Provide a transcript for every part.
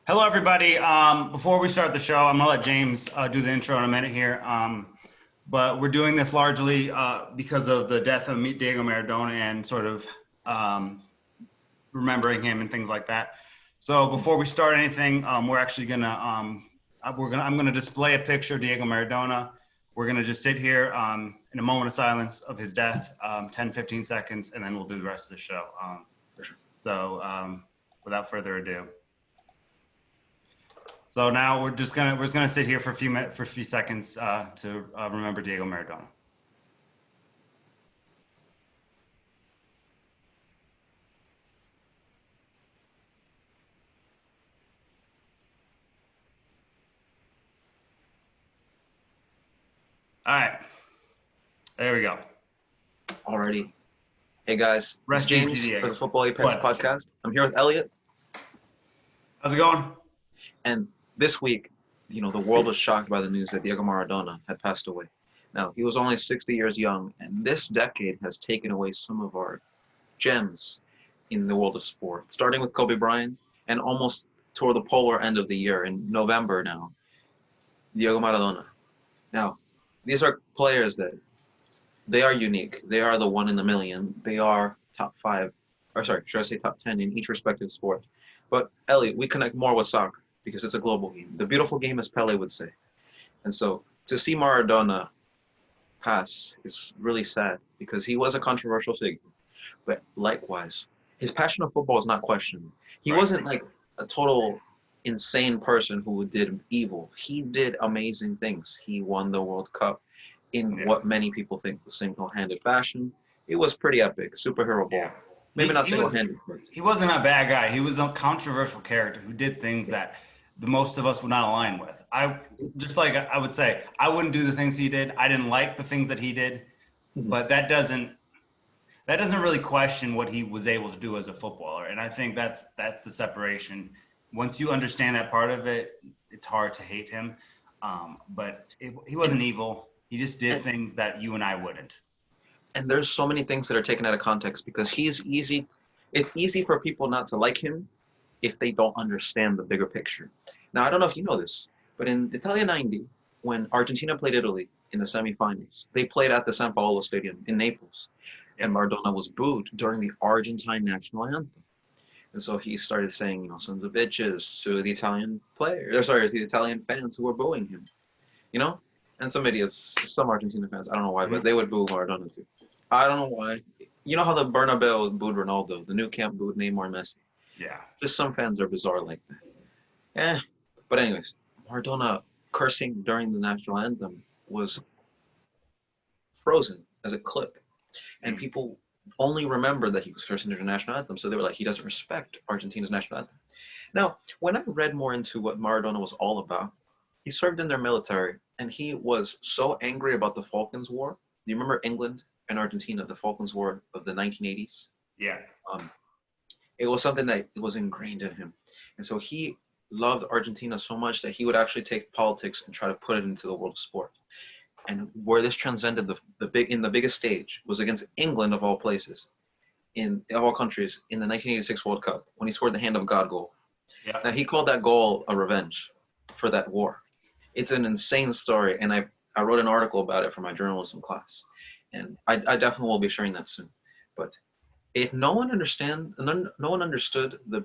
Hello, everybody. Before we start the show, I'm gonna let James do the intro in a minute here. But we're doing this largely because of the death of Diego Maradona and sort of remembering him and things like that. So before we start anything, we're actually gonna I'm gonna display a picture of Diego Maradona. We're gonna just sit here in a moment of silence of his death, 10, 15 seconds, and then we'll do the rest of the show. Without further ado. So now we're just gonna sit here for a few seconds to remember Diego Maradona. All right, there we go. Alrighty. Hey guys, it's Rest James easy, for Diego. the Futbol Ep.10 podcast. I'm here with Elliot, How's it going? and this week, the world was shocked by the news that Diego Maradona had passed away. Now, he was only 60 years young, and this decade has taken away some of our gems in the world of sport, starting with Kobe Bryant, and almost toward the polar end of the year in November now, Diego Maradona. Now, these are players that they are unique. They are the one in the million. They are top five, or sorry, should I say top 10 in each respective sport. But Elliot, we connect more with soccer because it's a global game. The beautiful game, as Pele would say. And so to see Maradona pass is really sad because he was a controversial figure. But likewise, his passion of football is not questioned. He wasn't like a total insane person who did evil. He did amazing things. He won the World Cup in what many people think was single-handed fashion. It was pretty epic, superhero ball. Maybe not single-handed. He wasn't a bad guy. He was a controversial character who did things that the most of us would not align with. I would say I wouldn't do the things he did. I didn't like the things that he did, but that doesn't really question what he was able to do as a footballer. And I think that's the separation. Once you understand that part of it, it's hard to hate him. But he wasn't evil. He just did things that you and I wouldn't. And there's so many things that are taken out of context because he's easy. It's easy for people not to like him if they don't understand the bigger picture. Now, I don't know if you know this, but in Italia 90, when Argentina played Italy in the semifinals, they played at the San Paolo Stadium in Naples, and Maradona was booed during the Argentine national anthem. And so he started saying, sons of bitches to the Italian players, the Italian fans who were booing him, And some idiots, some Argentina fans, I don't know why, but they would boo Maradona too. I don't know why. You know how the Bernabeu booed Ronaldo, the new camp booed Neymar and Messi? Yeah. Just some fans are bizarre like that. But anyways, Maradona cursing during the national anthem was frozen as a clip. And people only remember that he was cursing during the national anthem, so they were like, he doesn't respect Argentina's national anthem. Now, when I read more into what Maradona was all about, he served in their military, and he was so angry about the Falklands War. Do you remember England and Argentina, the Falklands War of the 1980s? Yeah. It was something that was ingrained in him. And so he loved Argentina so much that he would actually take politics and try to put it into the world of sport. And where this transcended the biggest stage was against England of all places, of all countries, in the 1986 World Cup when he scored the hand of God goal. Yeah. Now he called that goal a revenge for that war. It's an insane story, and I wrote an article about it for my journalism class, and I definitely will be sharing that soon. But if no one understood the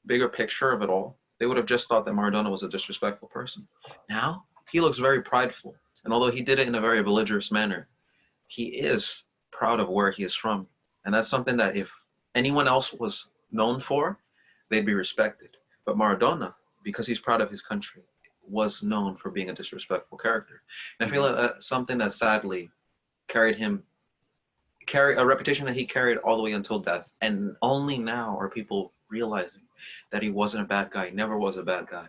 bigger picture of it all, they would have just thought that Maradona was a disrespectful person. Now he looks very prideful, and although he did it in a very belligerent manner, he is proud of where he is from, and that's something that if anyone else was known for, they'd be respected. But Maradona, because he's proud of his country, was known for being a disrespectful character. And I feel like that's something that sadly carried a reputation that he carried all the way until death. And only now are people realizing that he wasn't a bad guy. He never was a bad guy.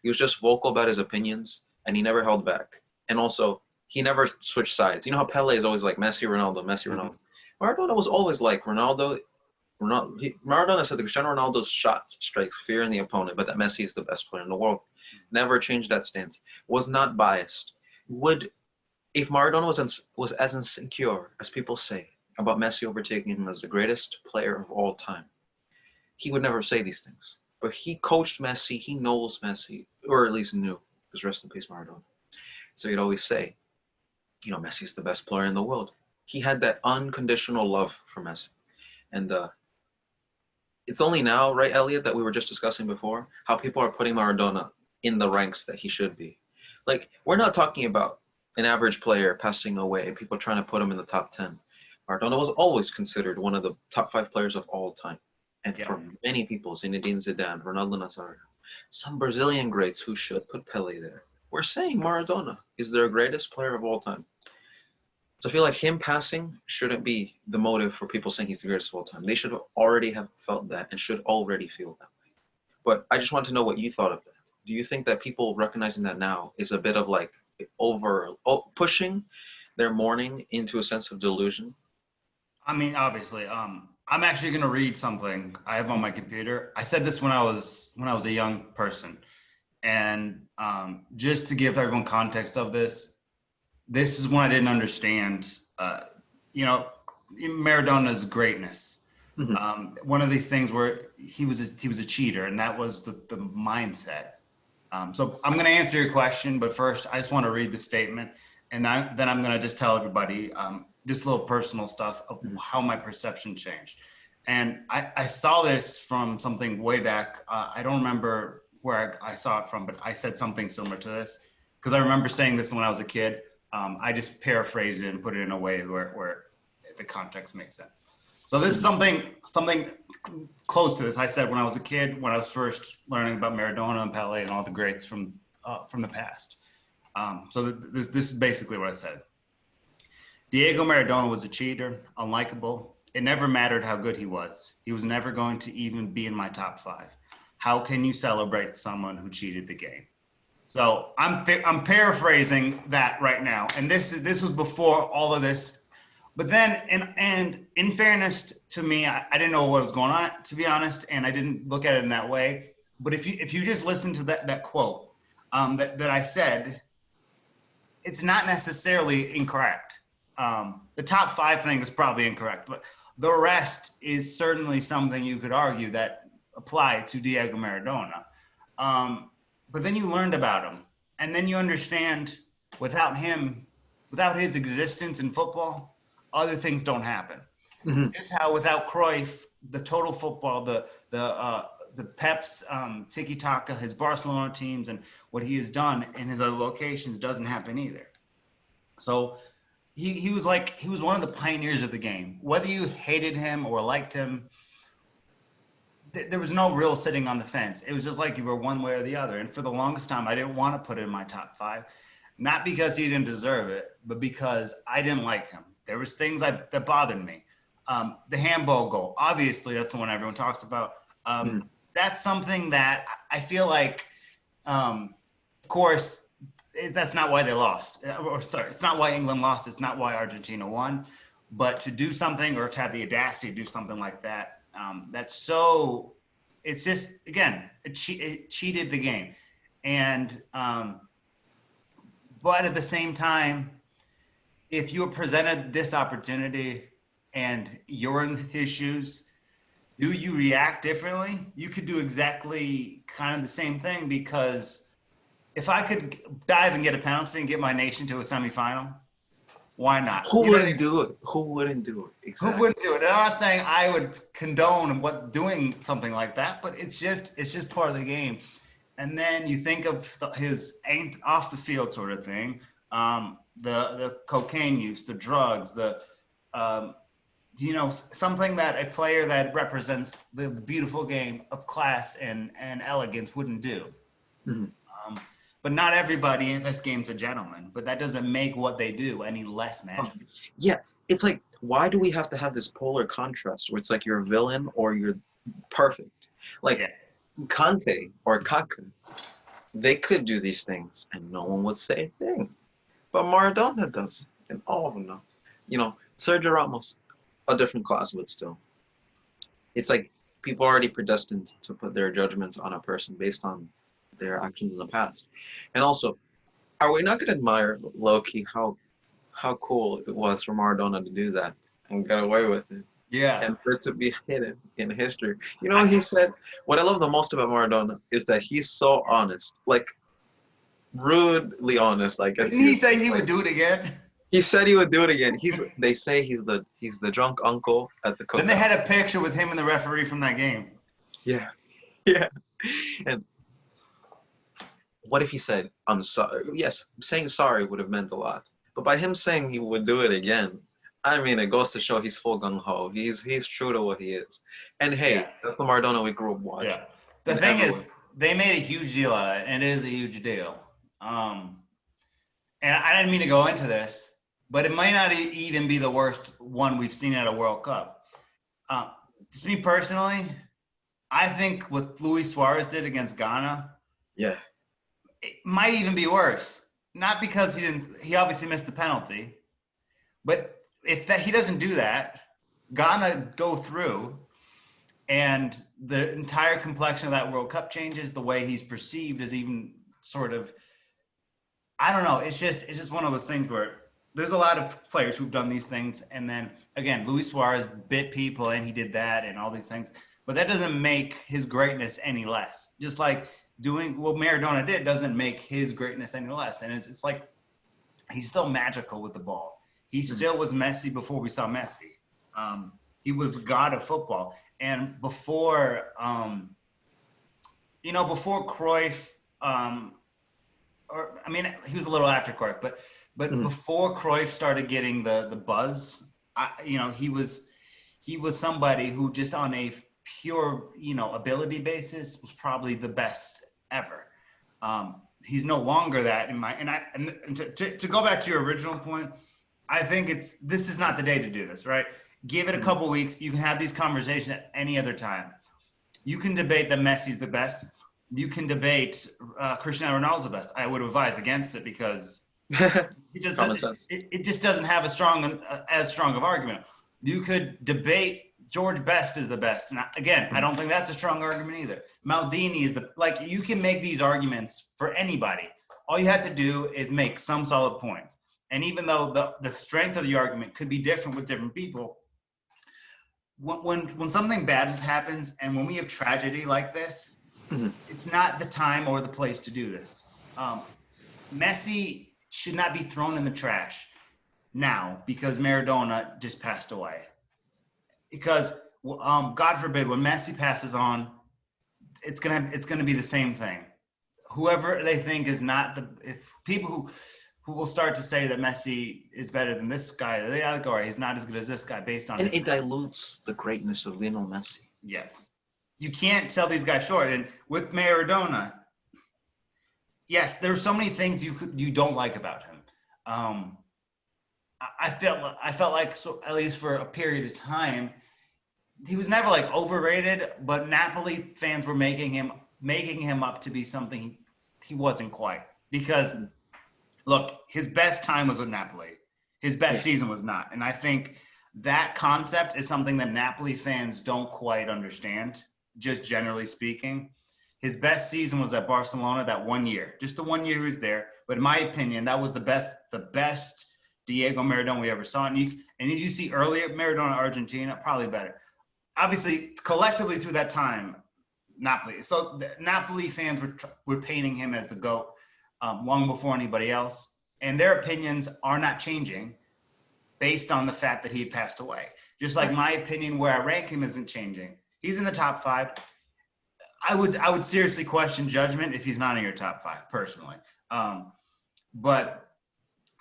He was just vocal about his opinions, and he never held back. And also, he never switched sides. You know how Pele is always like Messi, Ronaldo, Messi, Ronaldo. Maradona was always like Ronaldo. Maradona said that Cristiano Ronaldo's shot strikes fear in the opponent, but that Messi is the best player in the world. Never changed that stance. Was not biased. If Maradona was as insecure as people say about Messi overtaking him as the greatest player of all time, he would never say these things. but he coached Messi. He knows Messi, or at least knew, because rest in peace, Maradona. So he'd always say, Messi's the best player in the world. He had that unconditional love for Messi. And it's only now, right, Elliot, that we were just discussing before, how people are putting Maradona in the ranks that he should be. Like, we're not talking about an average player passing away, people trying to put him in the top 10. Maradona was always considered one of the top 5 players of all time. And for many people, Zinedine Zidane, Ronaldo Nazario, some Brazilian greats who should put Pele there, we're saying Maradona is their greatest player of all time. So I feel like him passing shouldn't be the motive for people saying he's the greatest of all time. They should already have felt that and should already feel that way. But I just want to know what you thought of that. Do you think that people recognizing that now is a bit of like pushing their mourning into a sense of delusion? I mean, obviously, I'm actually going to read something I have on my computer. I said this when I was a young person, and just to give everyone context of this is when I didn't understand, Maradona's greatness. Mm-hmm. One of these things where he was a cheater, and that was the mindset. So I'm going to answer your question, but first I just want to read the statement, and then I'm going to just tell everybody just a little personal stuff of how my perception changed. And I saw this from something way back. I don't remember where I saw it from, but I said something similar to this because I remember saying this when I was a kid. I just paraphrased it and put it in a way where the context makes sense. So this is something close to this I said when I was a kid, when I was first learning about Maradona and Pele and all the greats from the past. So this is basically what I said. Diego Maradona was a cheater, unlikable. It never mattered how good he was. He was never going to even be in my top 5. How can you celebrate someone who cheated the game? So I'm paraphrasing that right now, and this was before all of this. But then, and in fairness to me, I didn't know what was going on, to be honest, and I didn't look at it in that way. But if you just listen to that quote that I said, it's not necessarily incorrect. The top 5 thing is probably incorrect, but the rest is certainly something you could argue that applied to Diego Maradona. But then you learned about him, and then you understand without him, without his existence in football, other things don't happen. Mm-hmm. Just how without Cruyff, the total football, the Pep's tiki-taka, his Barcelona teams, and what he has done in his other locations doesn't happen either. So he was one of the pioneers of the game. Whether you hated him or liked him, there was no real sitting on the fence. It was just like you were one way or the other. And for the longest time, I didn't want to put it in my top 5, not because he didn't deserve it, but because I didn't like him. There was things that bothered me. The handball goal, obviously, that's the one everyone talks about. That's something that I feel like, of course, that's not why they lost. Or sorry, it's not why England lost. It's not why Argentina won. But to do something or to have the audacity to do something like that, it's just, again, it cheated the game. And, but at the same time, if you were presented this opportunity and you're in his shoes, do you react differently? You could do exactly kind of the same thing, because if I could dive and get a penalty and get my nation to a semifinal, why not? Who wouldn't do it? Who wouldn't do it? Exactly. Who wouldn't do it? And I'm not saying I would condone doing something like that, but it's just part of the game. And then you think of his ain't off the field sort of thing, the cocaine use, the drugs, something that a player that represents the beautiful game of class and elegance wouldn't do. Mm-hmm. But not everybody in this game's a gentleman, but that doesn't make what they do any less magical. Yeah, it's like, why do we have to have this polar contrast where it's like you're a villain or you're perfect? Like Conte or Kaká, they could do these things and no one would say a thing. But Maradona does, and all of them know. Sergio Ramos, a different class, but still. It's like people are already predestined to put their judgments on a person based on their actions in the past. And also, are we not going to admire low-key how cool it was for Maradona to do that and get away with it? Yeah. and for it to be hidden in history. You know what he said? What I love the most about Maradona is that he's so honest, like rudely honest, I guess Didn't you he could say. say he would Like do it again? he said he would do it again. They say he's the drunk uncle at the Then they cookout. had a picture with him and the referee from that game. Yeah, yeah. And what if he said, "I'm sorry"? Yes, saying sorry would have meant a lot. But by him saying he would do it again, I mean, it goes to show he's full gung ho. He's true to what he is. And Yeah. hey, that's the Maradona we grew up watching. Yeah. The And thing everyone. is, they made a huge deal out of it, and it is a huge deal. Um, and I didn't mean to go into this, but it might not even be the worst one we've seen at a World Cup. Uh, just me personally, I think what Luis Suarez did against Ghana, Yeah. it might even be worse. Not because he obviously missed the penalty, but if he doesn't do that, Ghana go through, and the entire complexion of that World Cup changes. The way he's perceived is even sort of, I don't know. It's just one of those things where there's a lot of players who've done these things, and then again, Luis Suarez bit people, and he did that, and all these things. But that doesn't make his greatness any less. Just like doing what Maradona did doesn't make his greatness any less. And it's like he's still magical with the ball. He still was Messi before we saw Messi. Um, he was the god of football, and before Cruyff, or I mean, he was a little after Cruyff, but Mhm. before Cruyff started getting the buzz, he was somebody who just on a pure ability basis was probably the best ever. He's no longer that in my and to go back to your original point, I think this is not the day to do this, right? Give it a couple weeks. You can have these conversations at any other time. You can debate that Messi's the best. You can debate Cristiano Ronaldo's the best. I would advise against it because it just Common sense. it just doesn't have as strong of argument. You could debate George Best is the best, and again, I don't think that's a strong argument either. Maldini is you can make these arguments for anybody. All you have to do is make some solid points. And even though the strength of the argument could be different with different people, when something bad happens and when we have tragedy like this, Mhm. it's not the time or the place to do this. Messi should not be thrown in the trash now because Maradona just passed away. Because God forbid, when Messi passes on, it's gonna be the same thing. Whoever they think is not if people who will start to say that Messi is better than this guy, they go, all right, he's not as good as this guy based on And his. it dilutes the greatness of Lionel Messi. Yes, you can't sell these guys short. And with Maradona, yes, there's so many things you don't like about him. Um, I felt like, so at least for a period of time, he was never like overrated, but Napoli fans were making him up to be something he wasn't quite. Because look, his best time was with Napoli. His best Yeah. season was not. And I think that concept is something that Napoli fans don't quite understand, just generally speaking. His best season was at Barcelona that 1 year, just the 1 year he was there. But in my opinion, that was the best Diego Maradona we ever saw. And if you see earlier Maradona Argentina, probably better. Obviously, collectively through that time, Napoli. So the Napoli fans were painting him as the GOAT long before anybody else, and their opinions are not changing based on the fact that he had passed away. Just like Right. my opinion where I rank him isn't changing. He's in the top five. I would seriously question judgment if he's not in your top five personally. But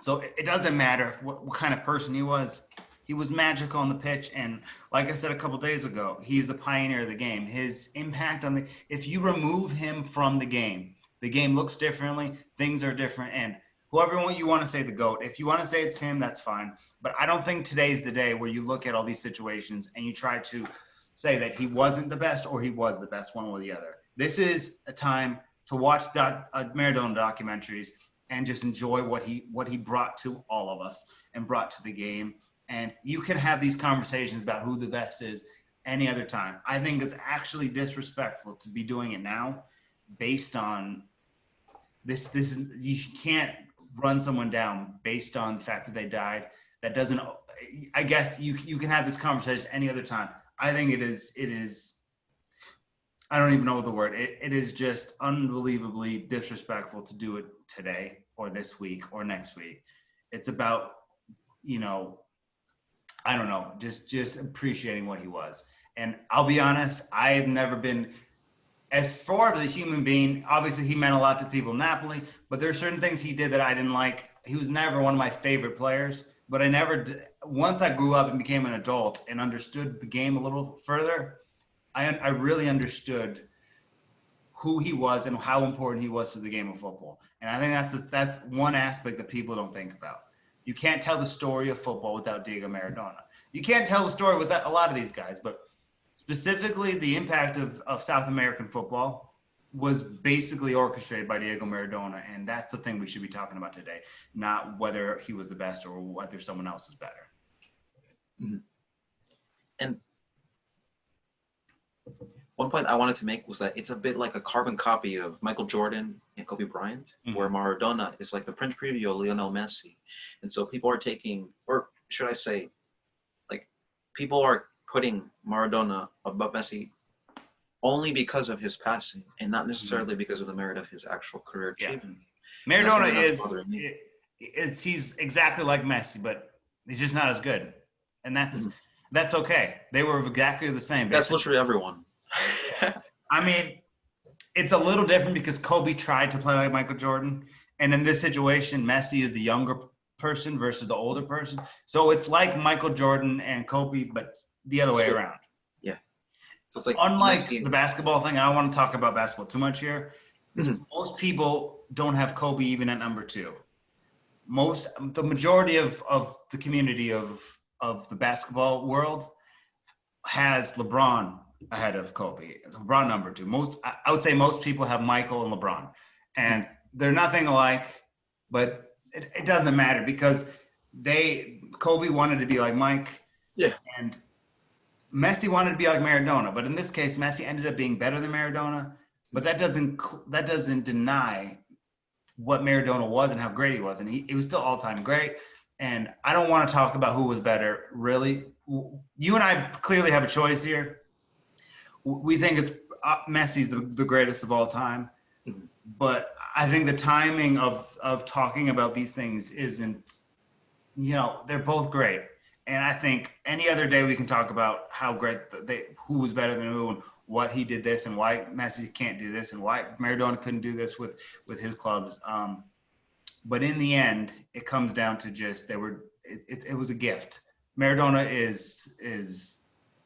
so it doesn't matter what kind of person he was. He was magical on the pitch, and like I said a couple days ago, he's the pioneer of the game. His impact on if you remove him from the game looks differently. Things are different, and whoever you want to say the GOAT, if you want to say it's him, that's fine. But I don't think today's the day where you look at all these situations and you try to say that he wasn't the best or he was the best, one or the other. This is a time to watch Maradona documentaries and just enjoy what he brought to all of us and brought to the game. And you can have these conversations about who the best is any other time. I think it's actually disrespectful to be doing it now based on this. You can't run someone down based on the fact that they died. that doesn't. I guess you can have this conversation any other time. I think it is. I don't even know the word. It is just unbelievably disrespectful to do it today or this week or next week. It's about, you know, I don't know, just appreciating what he was. And I'll be honest, I've never been, as far as a human being, obviously he meant a lot to people in Napoli, but there are certain things he did that I didn't like. He was never one of my favorite players, but I never, once I grew up and became an adult and understood the game a little further, I really understood who he was and how important he was to the game of football. And I think that's one aspect that people don't think about. You can't tell the story of football without Diego Maradona. You can't tell the story without a lot of these guys, but specifically the impact of South American football was basically orchestrated by Diego Maradona. And that's the thing we should be talking about today, not whether he was the best or whether someone else was better. Mm-hmm. And one point I wanted to make was that it's a bit like a carbon copy of Michael Jordan and Kobe Bryant, where Maradona is like the print preview of Lionel Messi. And so people are taking, or should I say, like, people are putting Maradona above Messi only because of his passing and not necessarily because of the merit of his actual career achievement. Maradona he's exactly like Messi, but he's just not as good. And that's okay. They were exactly the same. That's literally everyone. I mean, it's a little different because Kobe tried to play like Michael Jordan. And in this situation, Messi is the younger person versus the older person. So it's like Michael Jordan and Kobe, but the other way around. Yeah. So it's like unlike Messi. The basketball thing, I don't want to talk about basketball too much here. Most people don't have Kobe even at number 2. The majority of the community of the basketball world has LeBron ahead of Kobe. LeBron number 2. I would say most people have Michael and LeBron, and they're nothing alike, but it doesn't matter because Kobe wanted to be like Mike, and Messi wanted to be like Maradona. But in this case, Messi ended up being better than Maradona. But that doesn't deny what Maradona was and how great he was, and he was still all-time great. And I don't want to talk about who was better, really. You and I clearly have a choice here. We think it's Messi's the greatest of all time. But I think the timing of talking about these things isn't, they're both great. And I think any other day we can talk about how great who was better than who and what he did this and why Messi can't do this and why Maradona couldn't do this with his clubs. But in the end, it comes down to just it was a gift. Maradona is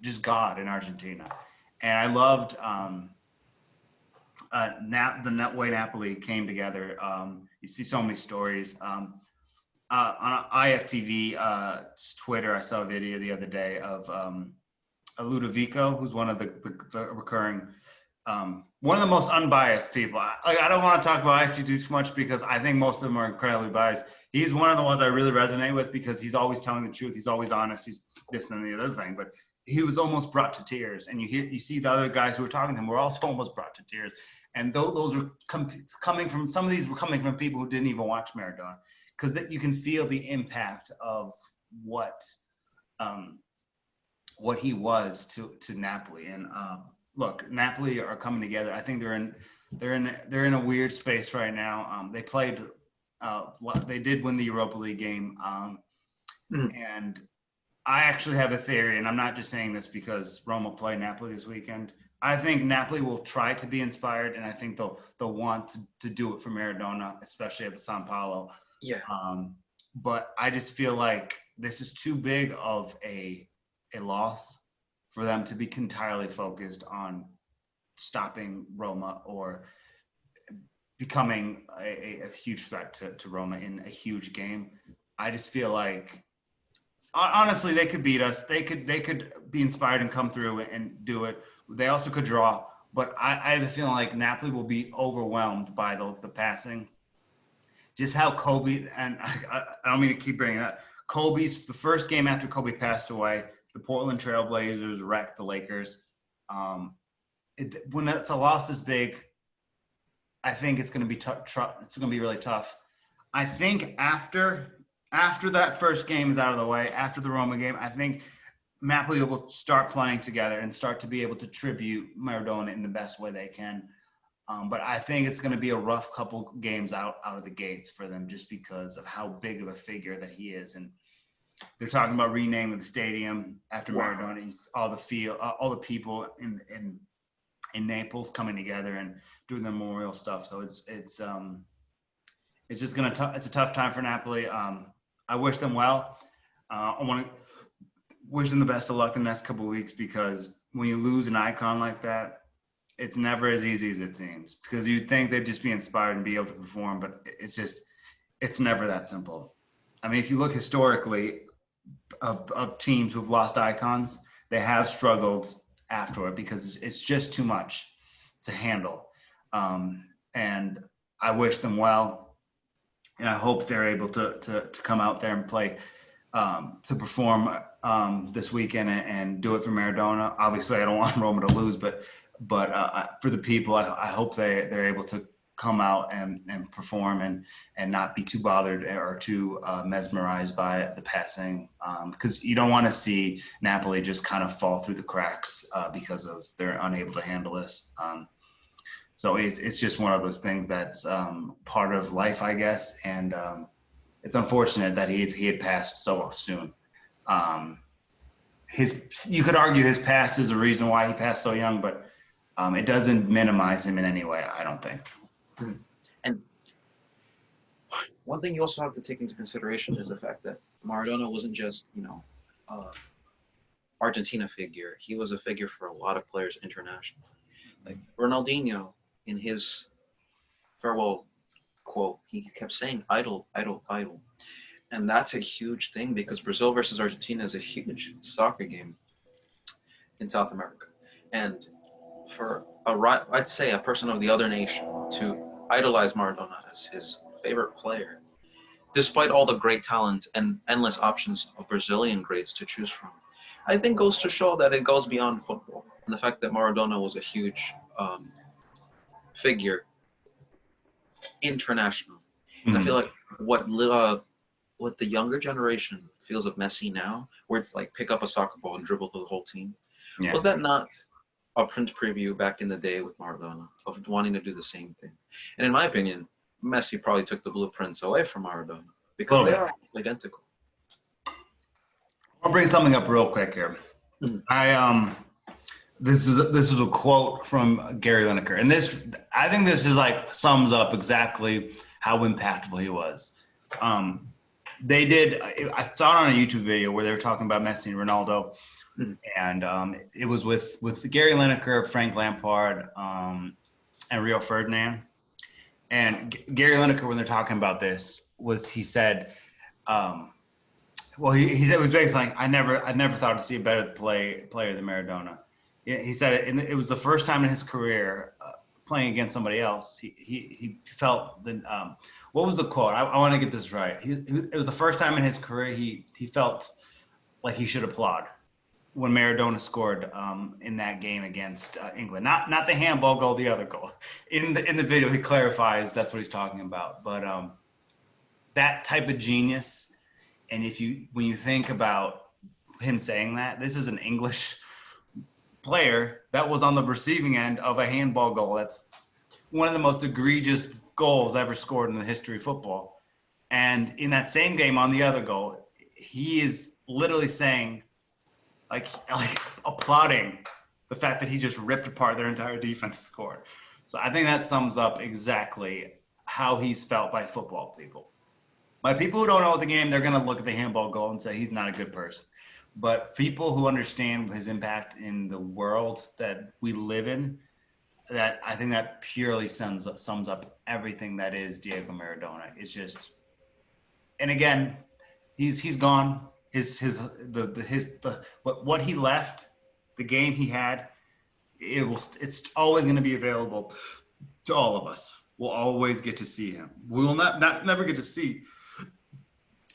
just God in Argentina. And I loved the way Napoli came together. You see so many stories. On IFTV Twitter, I saw a video the other day of Ludovico, who's one of the recurring, one of the most unbiased people. I don't want to talk about IFTV too much because I think most of them are incredibly biased. He's one of the ones I really resonate with because he's always telling the truth. He's always honest. He's this and the other thing, but he was almost brought to tears. And you see the other guys who were talking to him were also almost brought to tears. And those were coming from, some of these were coming from people who didn't even watch Maradona, because you can feel the impact of what he was to Napoli. And look, Napoli are coming together. I think they're in a weird space right now. They played, they did win the Europa League game, and I actually have a theory, and I'm not just saying this because Roma played Napoli this weekend. I think Napoli will try to be inspired, and I think they'll want to do it for Maradona, especially at the São Paulo. Yeah. But I just feel like this is too big of a loss for them to be entirely focused on stopping Roma or becoming a huge threat to Roma in a huge game. I just feel like, honestly, they could beat us. They could be inspired and come through and do it. They also could draw, but I have a feeling like Napoli will be overwhelmed by the passing. Just how Kobe, and I don't mean to keep bringing it up, the first game after Kobe passed away, the Portland Trailblazers wrecked the Lakers. When it's a loss this big, I think it's going to be tough. It's going to be really tough. I think after after that first game is out of the way, after the Roma game, I think Napoli will start playing together and start to be able to tribute Maradona in the best way they can. But I think it's going to be a rough couple games out of the gates for them just because of how big of a figure that he is. And they're talking about renaming the stadium after Maradona. All the people in Naples coming together and doing the memorial stuff. So it's just it's a tough time for Napoli. I wish them well. I want to wish them the best of luck the next couple of weeks because when you lose an icon like that, it's never as easy as it seems. Because you'd think they'd just be inspired and be able to perform, but it's never that simple. I mean, if you look historically of teams who've lost icons, they have struggled afterward because it's just too much to handle. And I wish them well, and I hope they're able to come out there and play to perform this weekend and do it for Maradona. Obviously, I don't want Roma to lose, but for the people, I hope they're able to come out and perform and not be too bothered or too mesmerized by the passing because you don't want to see Napoli just kind of fall through the cracks because of they're unable to handle this. So it's just one of those things that's part of life, I guess, and it's unfortunate that he had passed so soon. You could argue his past is a reason why he passed so young, but it doesn't minimize him in any way, I don't think. And one thing you also have to take into consideration is the fact that Maradona wasn't just, Argentina figure. He was a figure for a lot of players internationally. Like Ronaldinho, in his farewell quote, he kept saying idol, idol, idol. And that's a huge thing because Brazil versus Argentina is a huge soccer game in South America. And for I'd say a person of the other nation to idolize Maradona as his favorite player, despite all the great talent and endless options of Brazilian greats to choose from, I think goes to show that it goes beyond football. And the fact that Maradona was a huge figure international. And I feel like what the younger generation feels of Messi now, where it's like pick up a soccer ball and dribble through the whole team, was that not a print preview back in the day with Maradona of wanting to do the same thing? And in my opinion, Messi probably took the blueprints away from Maradona because they are identical. I'll bring something up real quick here. This is a quote from Gary Lineker, and I think this is like sums up exactly how impactful he was. I saw it on a YouTube video where they were talking about Messi and Ronaldo, and it was with Gary Lineker, Frank Lampard, and Rio Ferdinand. And Gary Lineker, when they're talking about this, he said, he said it was basically like I never thought to see a better player than Maradona. He said it, and it was the first time in his career playing against somebody else. He felt the what was the quote? I want to get this right. It was the first time in his career he felt like he should applaud when Maradona scored in that game against England. Not the handball goal, the other goal. In the video, he clarifies that's what he's talking about. But that type of genius, and when you think about him saying that, this is an English player that was on the receiving end of a handball goal. That's one of the most egregious goals ever scored in the history of football. And in that same game on the other goal, he is literally saying, like applauding the fact that he just ripped apart their entire defense and scored. So I think that sums up exactly how he's felt by football people. By people who don't know the game, they're going to look at the handball goal and say he's not a good person. But people who understand his impact in the world that we live in, that I think that purely sums up everything that is Diego Maradona. It's just, and again, he's gone. What he left, the game he had, it's always going to be available to all of us. We'll always get to see him. We will never get to see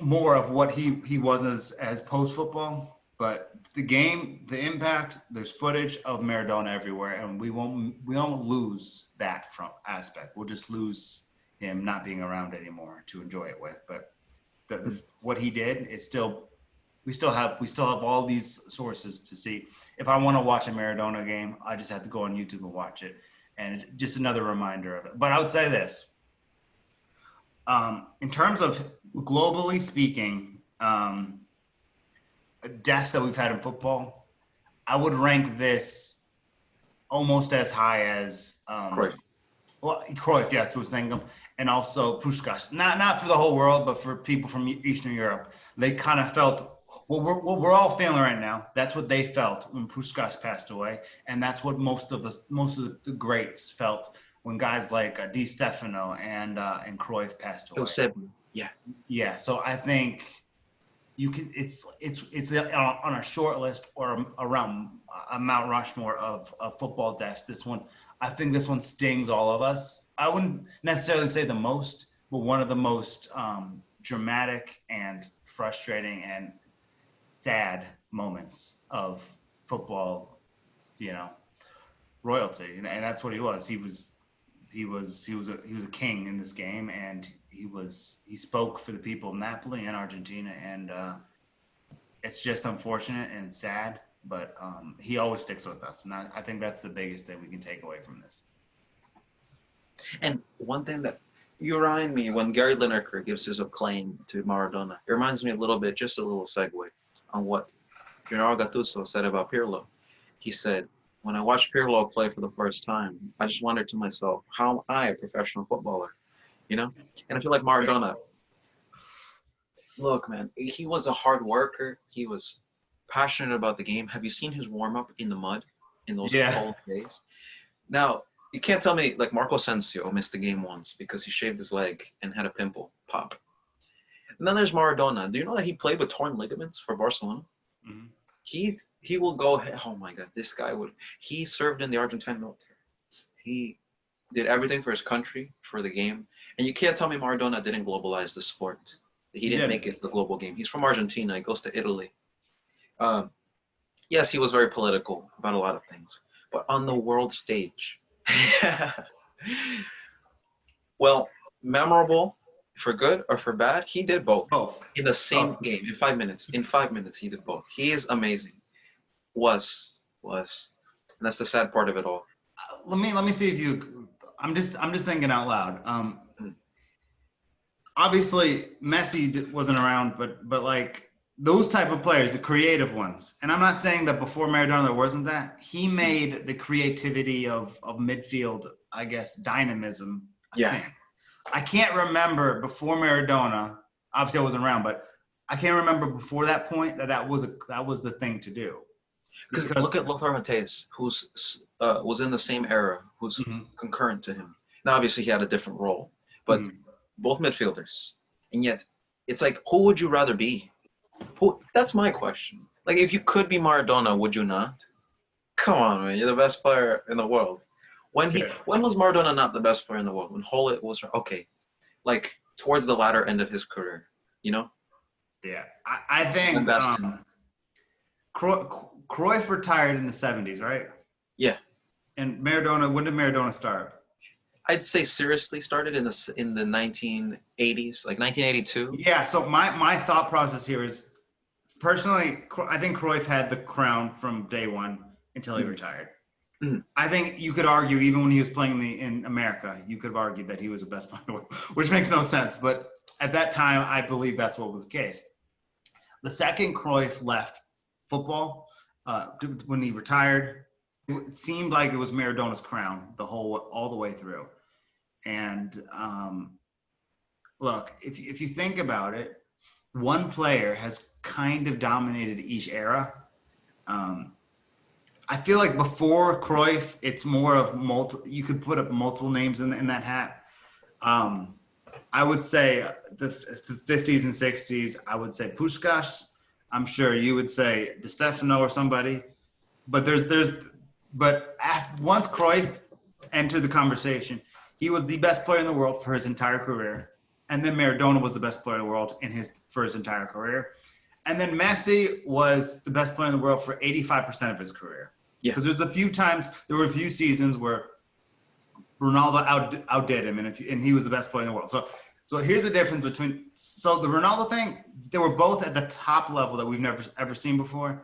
more of what he was as post football, but the game, the impact, there's footage of Maradona everywhere, and we won't lose that from aspect. We'll just lose him not being around anymore to enjoy it with. But what he did is still. We still have all these sources to see. If I want to watch a Maradona game, I just have to go on YouTube and watch it, and it's just another reminder of it. But I would say this: in terms of globally speaking, deaths that we've had in football, I would rank this almost as high as Cruyff. well, Cruyff, yeah, that's what I was thinking of, and also Puskás. Not for the whole world, but for people from Eastern Europe, they kind of felt what we're all feeling right now. That's what they felt when Puskás passed away, and that's what most of the greats felt when guys like Di Stefano and Cruyff passed away. Yeah. Yeah, so I think you can. It's on a short list or around a Mount Rushmore of football deaths. This one, I think this one stings all of us. I wouldn't necessarily say the most, but one of the most dramatic and frustrating and sad moments of football, royalty, and that's what he was. He was a king in this game, and he spoke for the people of Napoli and Argentina, and it's just unfortunate and sad, but he always sticks with us, and I think that's the biggest thing we can take away from this. And one thing that you remind me when Gary Lineker gives his acclaim to Maradona, it reminds me a little bit, just a little segue on what General Gattuso said about Pirlo. He said, when I watched Pirlo play for the first time, I just wondered to myself, how am I a professional footballer? And I feel like Maradona, look, man, he was a hard worker. He was passionate about the game. Have you seen his warm-up in the mud in those cold days? Now, you can't tell me, like, Marco Asensio missed the game once because he shaved his leg and had a pimple pop. And then there's Maradona. Do you know that he played with torn ligaments for Barcelona? Mm-hmm. He will go, oh my God, this guy he served in the Argentine military. He did everything for his country, for the game. And you can't tell me Maradona didn't globalize the sport. He didn't make it the global game. He's from Argentina. He goes to Italy. Yes, he was very political about a lot of things. But on the world stage, well, memorable for good or for bad, he did both. In the same game, in 5 minutes. In 5 minutes, he did both. He is amazing. Was. And that's the sad part of it all. Let me see if you. I'm just thinking out loud. Obviously, Messi wasn't around, but like those type of players, the creative ones. And I'm not saying that before Maradona there wasn't that. He made the creativity of midfield, I guess, dynamism a thing. I can't remember before Maradona. Obviously, I wasn't around, but I can't remember before that point that was the thing to do. Because look at Lothar Matthäus, who's was in the same era, who's concurrent to him. Now, obviously, he had a different role, but both midfielders. And yet, it's like, who would you rather be? That's my question. Like, if you could be Maradona, would you not? Come on, man, you're the best player in the world. When was Maradona not the best player in the world? When Hullet was like towards the latter end of his career, Yeah, I think Cruyff retired in the 70s, right? Yeah. And Maradona, when did Maradona start? I'd say seriously started in the 1980s, like 1982. Yeah. So my thought process here is, personally, I think Cruyff had the crown from day one until he retired. I think you could argue, even when he was playing in America, you could have argued that he was the best player, which makes no sense. But at that time, I believe that's what was the case. The second Cruyff left football, when he retired, it seemed like it was Maradona's crown all the way through. And look, if you think about it, one player has kind of dominated each era. I feel like before Cruyff, it's more of you could put up multiple names in that hat. I would say the 50s and 60s, I would say Puskás. I'm sure you would say Di Stefano or somebody. But once Cruyff entered the conversation, he was the best player in the world for his entire career. And then Maradona was the best player in the world for his entire career. And then Messi was the best player in the world for 85% of his career. Yeah. Because there were a few seasons where Ronaldo outdid him, and he was the best player in the world. So So here's the difference between, so the Ronaldo thing, they were both at the top level that we've never ever seen before.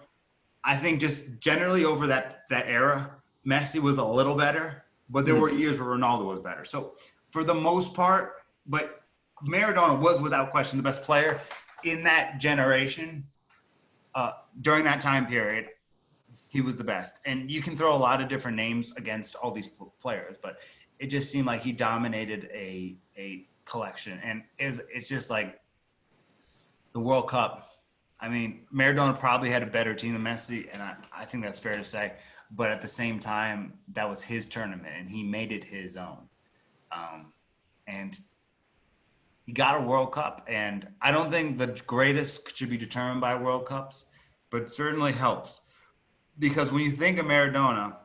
I think just generally over that era, Messi was a little better, but there were years where Ronaldo was better. So for the most part, but Maradona was without question the best player in that generation. During that time period, he was the best. And you can throw a lot of different names against all these players, but it just seemed like he dominated a collection. And it's just like the World Cup. I mean, Maradona probably had a better team than Messi, and I think that's fair to say. But at the same time, that was his tournament, and he made it his own. And he got a World Cup, and I don't think the greatest should be determined by World Cups, but it certainly helps. Because when you think of Maradona,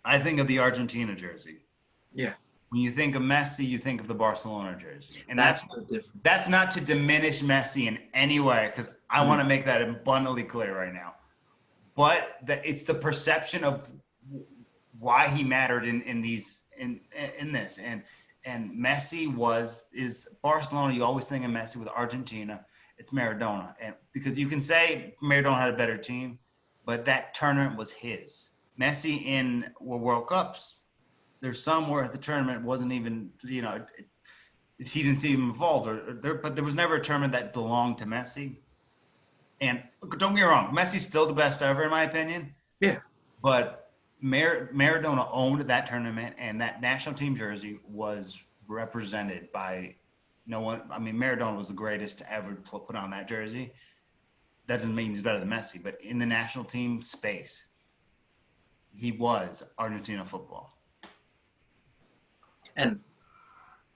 I think of the Argentina jersey. Yeah. When you think of Messi, you think of the Barcelona jersey. And That's the difference. That's not to diminish Messi in any way, because I want to make that abundantly clear right now. But it's the perception of why he mattered in this. And Messi is Barcelona. You always think of Messi with Argentina. It's Maradona. And because you can say Maradona had a better team, but that tournament was his. Messi in World Cups, there's some where the tournament wasn't even, he didn't see him involved. But there was never a tournament that belonged to Messi. And don't get me wrong, Messi's still the best ever, in my opinion. Yeah. But Maradona owned that tournament, and that national team jersey was represented by no one. I mean, Maradona was the greatest to ever put on that jersey. That doesn't mean he's better than Messi, but in the national team space, he was Argentina football. And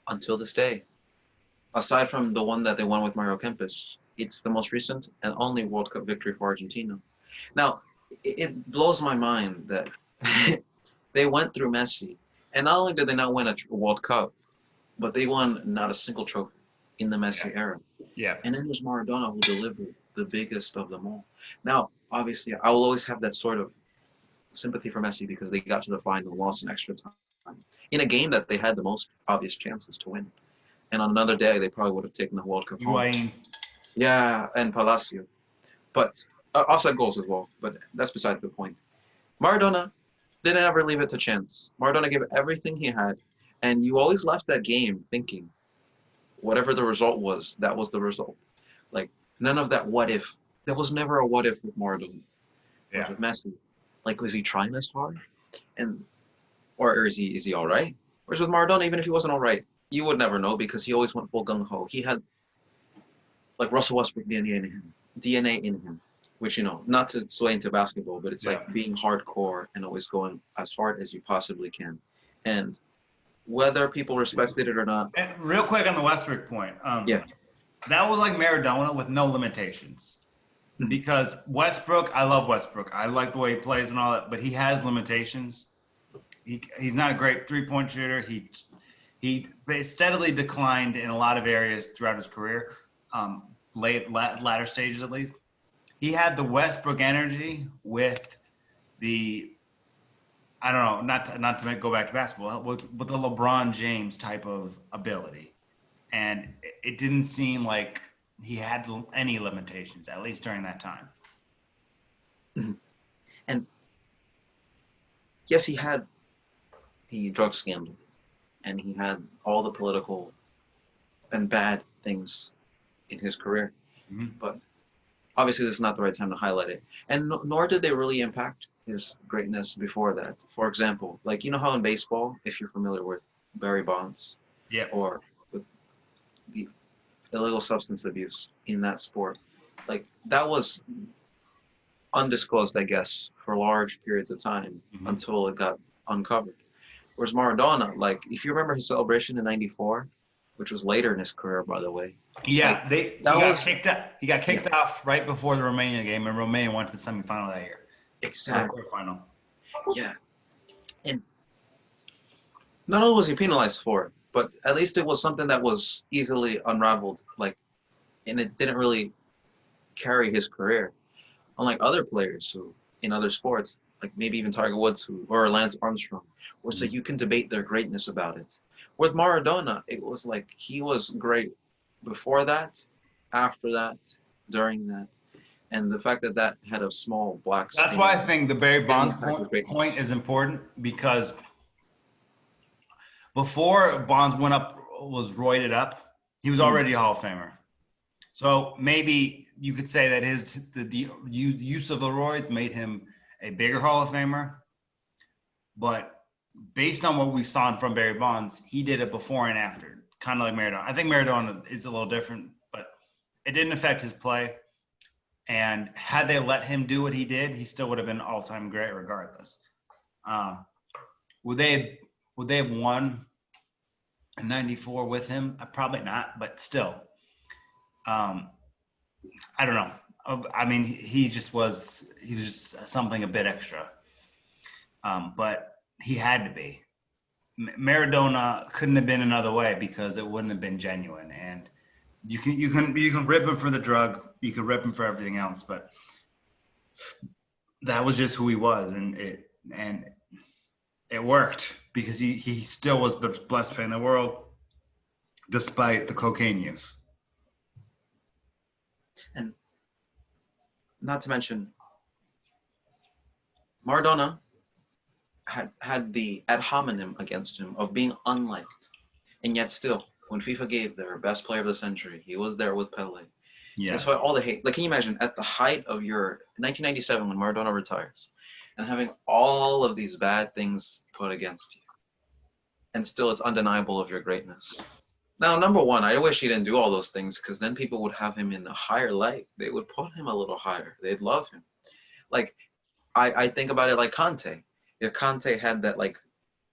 until this day, aside from the one that they won with Mario Kempes, it's the most recent and only World Cup victory for Argentina. Now, it blows my mind that they went through Messi, and not only did they not win a World Cup, but they won not a single trophy in the Messi era. Yeah. And then there's Maradona who delivered the biggest of them all. Now, obviously, I will always have that sort of sympathy for Messi because they got to the final, lost in extra time, in a game that they had the most obvious chances to win. And on another day, they probably would have taken the World Cup home. Yeah, and Palacio. But offside goals as well, but that's besides the point. Maradona didn't ever leave it to chance. Maradona gave everything he had, and you always left that game thinking, whatever the result was, that was the result. Like, none of that what if. There was never a what if with Maradona. Yeah. With Messi. Like, was he trying this hard? Or is he all right? Whereas with Maradona, even if he wasn't all right, you would never know because he always went full gung-ho. He had, like, Russell Westbrook DNA in him, which, not to sway into basketball, but it's like being hardcore and always going as hard as you possibly can. And whether people respected it or not. And real quick on the Westbrook point. That was like Maradona with no limitations. Because Westbrook, I love Westbrook. I like the way he plays and all that, but he has limitations. He's not a great three-point shooter. He steadily declined in a lot of areas throughout his career, latter stages at least. He had the Westbrook energy with the, I don't know, not to go back to basketball, with the LeBron James type of ability. And it didn't seem like he had any limitations, at least during that time. Mm-hmm. And yes, he had the drug scandal, and he had all the political and bad things in his career. Mm-hmm. But obviously, this is not the right time to highlight it. And nor did they really impact his greatness before that. For example, like, how in baseball, if you're familiar with Barry Bonds, or with the illegal substance abuse in that sport, like, that was undisclosed, I guess, for large periods of time until it got uncovered. Whereas Maradona, like, if you remember his celebration in '94, which was later in his career, by the way. Yeah, he got kicked off right before the Romania game, and Romania went to the semifinal that year. Exactly. Quarterfinal. Yeah. And not only was he penalized for it, but at least it was something that was easily unraveled, and it didn't really carry his career. Unlike other players who, in other sports, like maybe even Tiger Woods or Lance Armstrong, where it's like you can debate their greatness about it. With Maradona, it was like he was great before that, after that, during that, and the fact that that had a small black That's why I stain think the Barry didn't Bonds impact his point greatness. is important, because before Bonds was roided up, he was Mhm. already a Hall of Famer. So maybe you could say that the use of the roids made him a bigger Hall of Famer. But based on what we saw from Barry Bonds, he did it before and after, kind of like Maradona. I think Maradona is a little different, but it didn't affect his play. And had they let him do what he did, he still would have been all-time great regardless. Uh, would they would they have won in '94 with him? Probably not, but still, um, I don't know. I mean, he was just something a bit extra, but he had to be. Maradona couldn't have been another way, because it wouldn't have been genuine. And you can rip him for the drug, you can rip him for everything else, but that was just who he was, and it worked, because he still was the best player in the world despite the cocaine use. And not to mention, Maradona had the ad hominem against him of being unliked, and yet still, when FIFA gave their best player of the century, he was there with Pele. Yeah. Despite all the hate, like, can you imagine at the height of your 1997 when Maradona retires, and having all of these bad things put against you, and still it's undeniable of your greatness. Now, number one, I wish he didn't do all those things, because then people would have him in a higher light. They would put him a little higher. They'd love him. Like, I think about it like Conte. If Conte had that like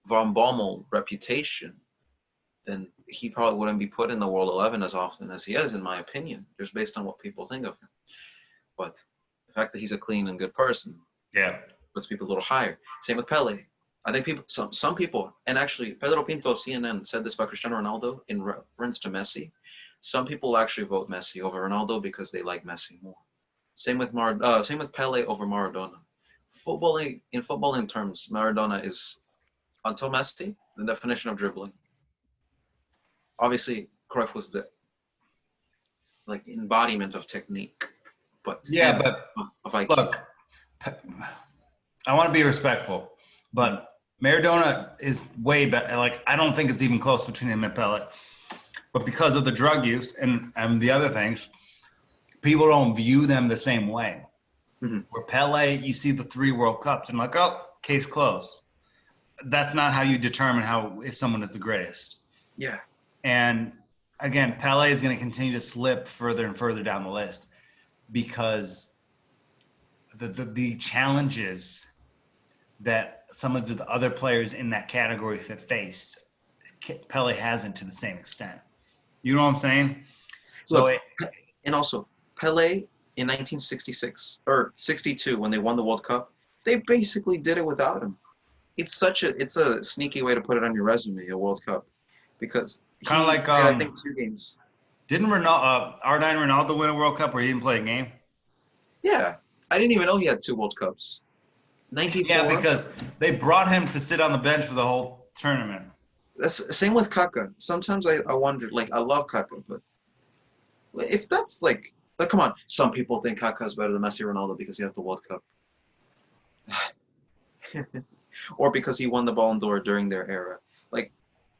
Von Bommel reputation, then he probably wouldn't be put in the World 11 as often as he is, in my opinion, just based on what people think of him. But the fact that he's a clean and good person Yeah. puts people a little higher. Same with Pele. I think some people, and actually Pedro Pinto of CNN said this about Cristiano Ronaldo in reference to Messi. Some people actually vote Messi over Ronaldo because they like Messi more. Same with Pele over Maradona. In footballing terms, Maradona is, until Messi, the definition of dribbling. Obviously, Cruyff was the like embodiment of technique, but Yeah, and but of IQ. look, I want to be respectful, but Maradona is way better. Like, I don't think it's even close between him and Pele. But because of the drug use and the other things, people don't view them the same way. Mm-hmm. Where Pele, you see the 3 World Cups, and like, oh, case closed. That's not how you determine if someone is the greatest. Yeah. And again, Pele is going to continue to slip further and further down the list, because the challenges that some of the other players in that category have faced, Pele hasn't to the same extent. You know what I'm saying? So Look, and also Pele in 1966 or 62 when they won the World Cup, they basically did it without him. It's a sneaky way to put it on your resume, a World Cup, because kind of he like played, I think, 2 games. didn't R9 Ronaldo win a World Cup where he didn't play a game? Yeah, I didn't even know he had 2 World Cups. 94. Yeah, because they brought him to sit on the bench for the whole tournament. That's same with Kaká. Sometimes I wonder, like, I love Kaká, but if that's like come on, some people think Kaká is better than Messi or Ronaldo because he has the World Cup. Or because he won the Ballon d'Or during their era. Like,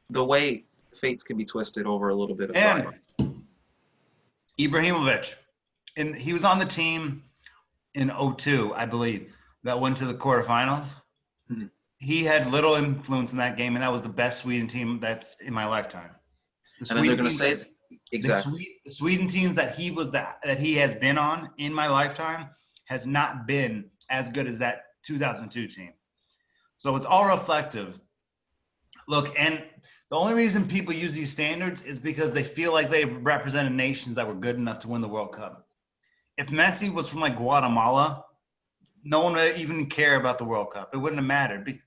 the way fates can be twisted over a little bit of And bias. Ibrahimovic, and he was on the team in '02, I believe, that went to the quarterfinals. Mhm. He had little influence in that game, and that was the best Sweden team that's in my lifetime. The And then they're Sweden going to team say exactly. the Sweden teams that he has been on in my lifetime has not been as good as that 2002 team. So it's all reflective. Look, and the only reason people use these standards is because they feel like they represented nations that were good enough to win the World Cup. If Messi was from like Guatemala, no one would even care about the World Cup. It wouldn't have mattered.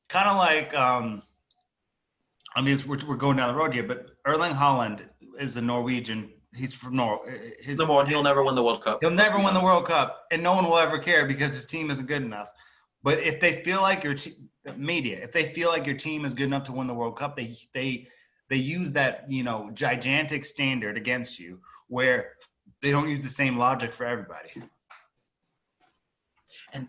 Kind of like, I mean, we're going down the road here, but Erling Haaland is a Norwegian. He's from Norway. Number one, he'll never win the World Cup. He'll never win the World Cup, and no one will ever care because his team isn't good enough. But if they feel like media, if they feel like your team is good enough to win the World Cup, they they use that, gigantic standard against you where they don't use the same logic for everybody. And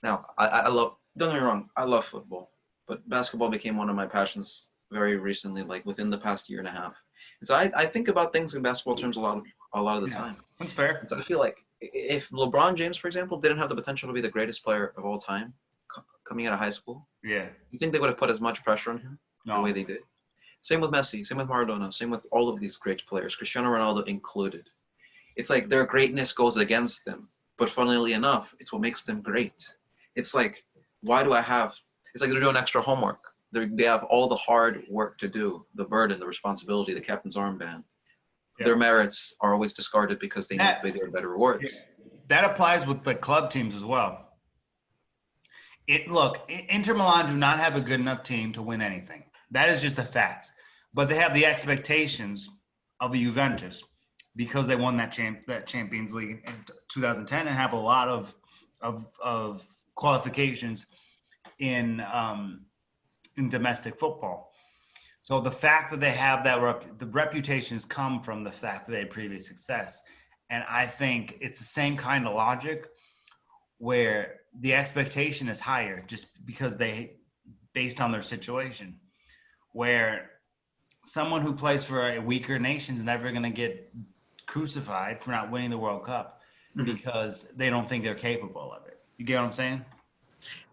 now, I love, don't get me wrong, I love football, but basketball became one of my passions very recently, like within the past year and a half. And so I think about things in basketball terms a lot of the time. That's fair. And so I feel like if LeBron James, for example, didn't have the potential to be the greatest player of all time coming out of high school, Yeah. you think they would have put as much pressure on him the way they did? Same with Messi, same with Maradona, same with all of these great players, Cristiano Ronaldo included. It's like their greatness goes against them, but funnily enough, it's what makes them great. It's like, why do I have? It's like they're doing extra homework. They have all the hard work to do, the burden, the responsibility, the captain's armband. Yeah. Their merits are always discarded because they need bigger and better rewards. That applies with the club teams as well. Look, Inter Milan do not have a good enough team to win anything. That is just a fact. But they have the expectations of the Juventus because they won that Champions League in 2010 and have a lot of qualifications in domestic football. So the fact that they have the reputations come from the fact that they had previous success. And I think it's the same kind of logic where the expectation is higher just because based on their situation, where someone who plays for a weaker nation is never going to get crucified for not winning the World Cup because they don't think they're capable of it. You get what I'm saying?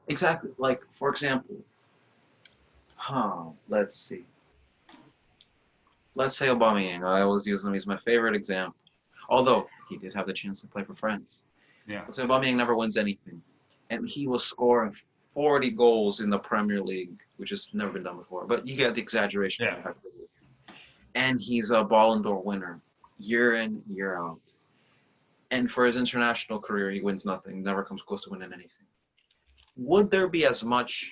Exactly. Like, for example, let's see. Let's say Aubameyang. I always use him. He's my favorite example. Although he did have the chance to play for France. Yeah. Let's say Aubameyang never wins anything. And he was scoring 40 goals in the Premier League, which has never been done before. But you get the exaggeration. Yeah. And he's a Ballon d'Or winner year in, year out. And for his international career, he wins nothing, never comes close to winning anything. Would there be as much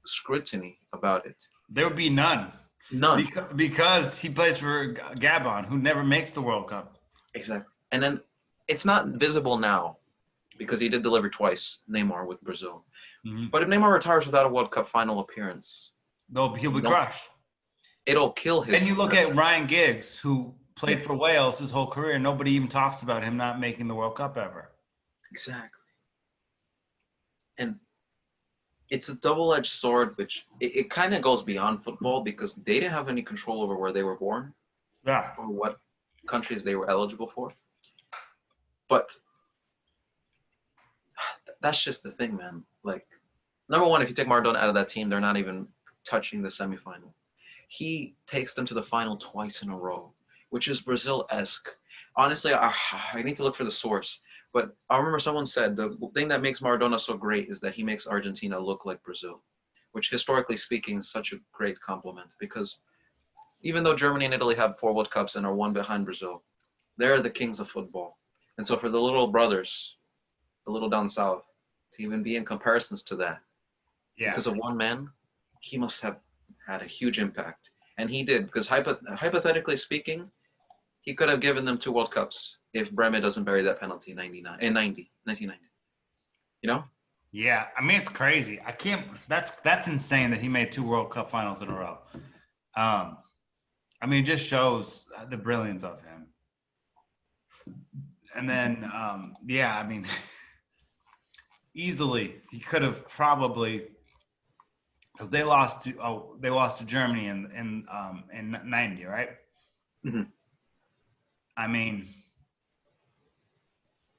scrutiny about it? There would be none. None. Because he plays for Gabon, who never makes the World Cup. Exactly. And then it's not visible now because he did deliver twice, Neymar with Brazil. Mm-hmm. But if Neymar retires without a World Cup final appearance, he'll be crushed. It'll kill his. And you look at Ryan Giggs, who played for Wales his whole career. Nobody even talks about him not making the World Cup ever. Exactly. And it's a double-edged sword, which it kind of goes beyond football because they didn't have any control over where they were born. Yeah. Or what countries they were eligible for. But that's just the thing, man. Like, number one, if you take Maradona out of that team, they're not even touching the semifinal. He takes them to the final twice in a row, which is Brazil-esque. Honestly, I need to look for the source. But I remember someone said the thing that makes Maradona so great is that he makes Argentina look like Brazil, which historically speaking is such a great compliment because even though Germany and Italy have 4 World Cups and are one behind Brazil, they're the kings of football. And so for the little brothers, the little down south, to even be in comparisons to that, because of one man, he must have had a huge impact. And he did, because hypothetically speaking, he could have given them 2 World Cups if Bremen doesn't bury that penalty in 1990. You know? Yeah, I mean, it's crazy. I can't. That's insane that he made 2 World Cup finals in a row. I mean, it just shows the brilliance of him. And then, I mean, easily he could have probably, because they lost to Germany in 90, right? Mm-hmm. I mean,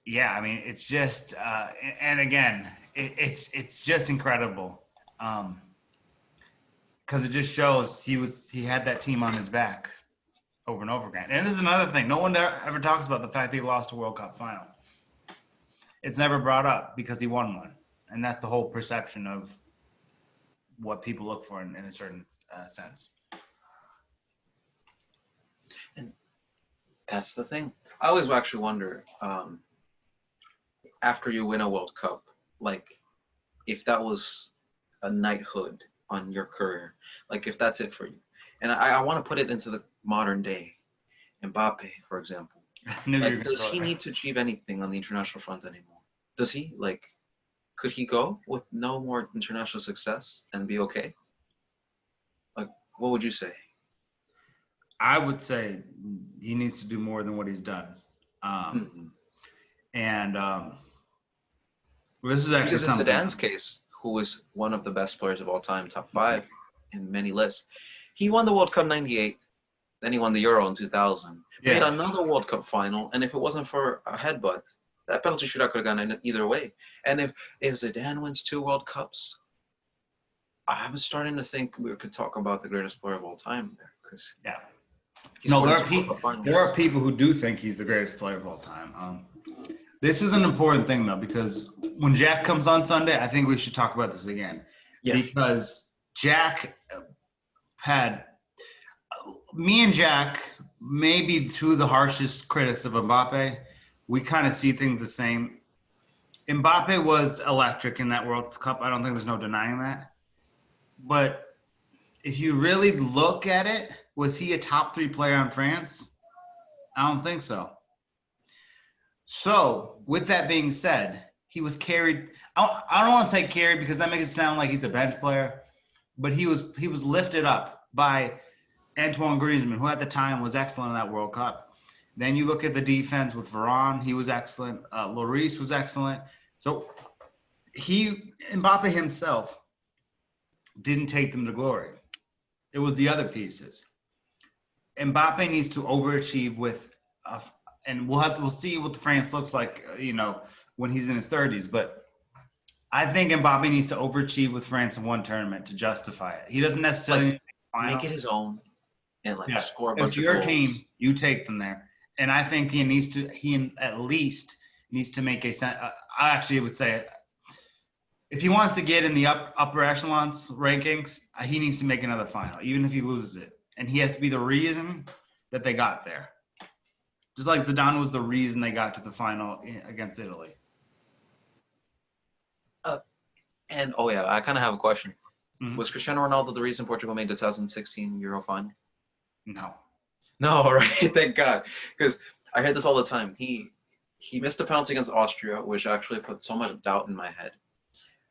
it's just, and again, it's just incredible, because it just shows he had that team on his back over and over again. And this is another thing: no one ever talks about the fact that he lost a World Cup final. It's never brought up because he won one, and that's the whole perception of what people look for in a certain sense. And that's the thing. I always actually wonder, after you win a World Cup, like if that was a knighthood on your career, like if that's it for you. And I want to put it into the modern day. Mbappe, for example. Like, does he need to achieve anything on the international front anymore? Does he? Like, could he go with no more international success and be okay? what would you say? I would say he needs to do more than what he's done. Mhm. And this is actually Because in something. Zidane's case, who is one of the best players of all time, top 5 in many lists, he won the World Cup '98. Then he won the Euro in 2000. Made Yeah. another World Cup final, and if it wasn't for a headbutt, that penalty shootout could have gone in either way. And if Zidane wins 2 World Cups, I'm starting to think we could talk about the greatest player of all time there, because Yeah. he No, scored there in are 2 World people. Cup finals. There are people who do think he's the greatest player of all time. This is an important thing though, because when Jack comes on Sunday, I think we should talk about this again. Yeah. Because Jack had me and Jack, maybe two of the harshest critics of Mbappe. We kind of see things the same. Mbappe was electric in that World Cup. I don't think there's no denying that. But if you really look at it, was he a top 3 player on France? I don't think so. So, with that being said, he was carried. I don't want to say carried because that makes it sound like he's a bench player, but he was lifted up by Antoine Griezmann, who at the time was excellent in that World Cup. Then you look at the defense with Varane; he was excellent. Lloris was excellent. So, Mbappe himself didn't take them to glory. It was the other pieces. Mbappe needs to overachieve with, and we'll see what the France looks like, when he's in his 30s. But I think Mbappe needs to overachieve with France in one tournament to justify it. He doesn't necessarily make it his own and score a bunch It's of your goals. team, you take them there. And I think he at least needs to make I actually would say, if he wants to get in the upper echelons rankings, he needs to make another final, even if he loses it. And he has to be the reason that they got there. Just like Zidane was the reason they got to the final against Italy. And I kind of have a question. Mm-hmm. Was Cristiano Ronaldo the reason Portugal made the 2016 Euro final? No. No, right? Thank God. Because I heard this all the time. He missed a penalty against Austria, which actually put so much doubt in my head.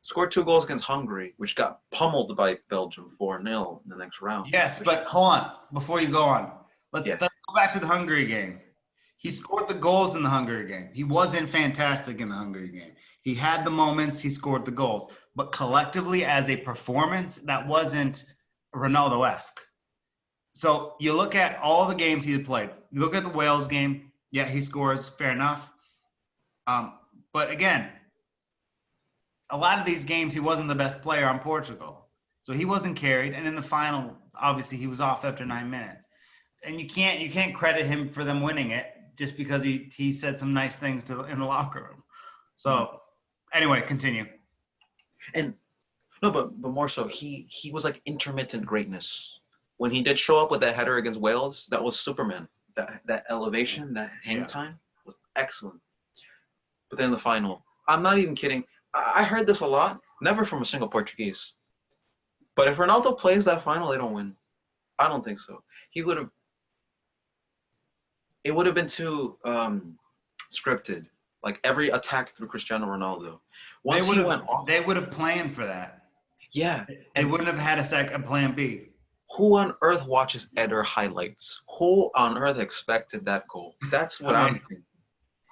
Scored 2 goals against Hungary, which got pummeled by Belgium 4-0 in the next round. Yes, but hold on. Before you go on, let's go back to the Hungary game. He scored the goals in the Hungary game. He wasn't fantastic in the Hungary game. He had the moments, he scored the goals. But collectively, as a performance, that wasn't Ronaldo-esque. So you look at all the games he had played. You look at the Wales game. Yeah, he scores. Fair enough. But again, a lot of these games, he wasn't the best player on Portugal. So he wasn't carried. And in the final, obviously, he was off after 9 minutes. And you can't credit him for them winning it just because he said some nice things in the locker room. So anyway, continue. And no, but more so, he was like intermittent greatness. When he did show up with that header against Wales, that was Superman. That elevation, that hang time was excellent. But then the final, I'm not even kidding. I heard this a lot, never from a single Portuguese. But if Ronaldo plays that final, they don't win. I don't think so. It would have been too scripted. Like every attack through Cristiano Ronaldo. They would have planned for that. Yeah. They wouldn't have had a plan B. Who on earth watches Eder highlights? Who on earth expected that goal? That's what I'm thinking.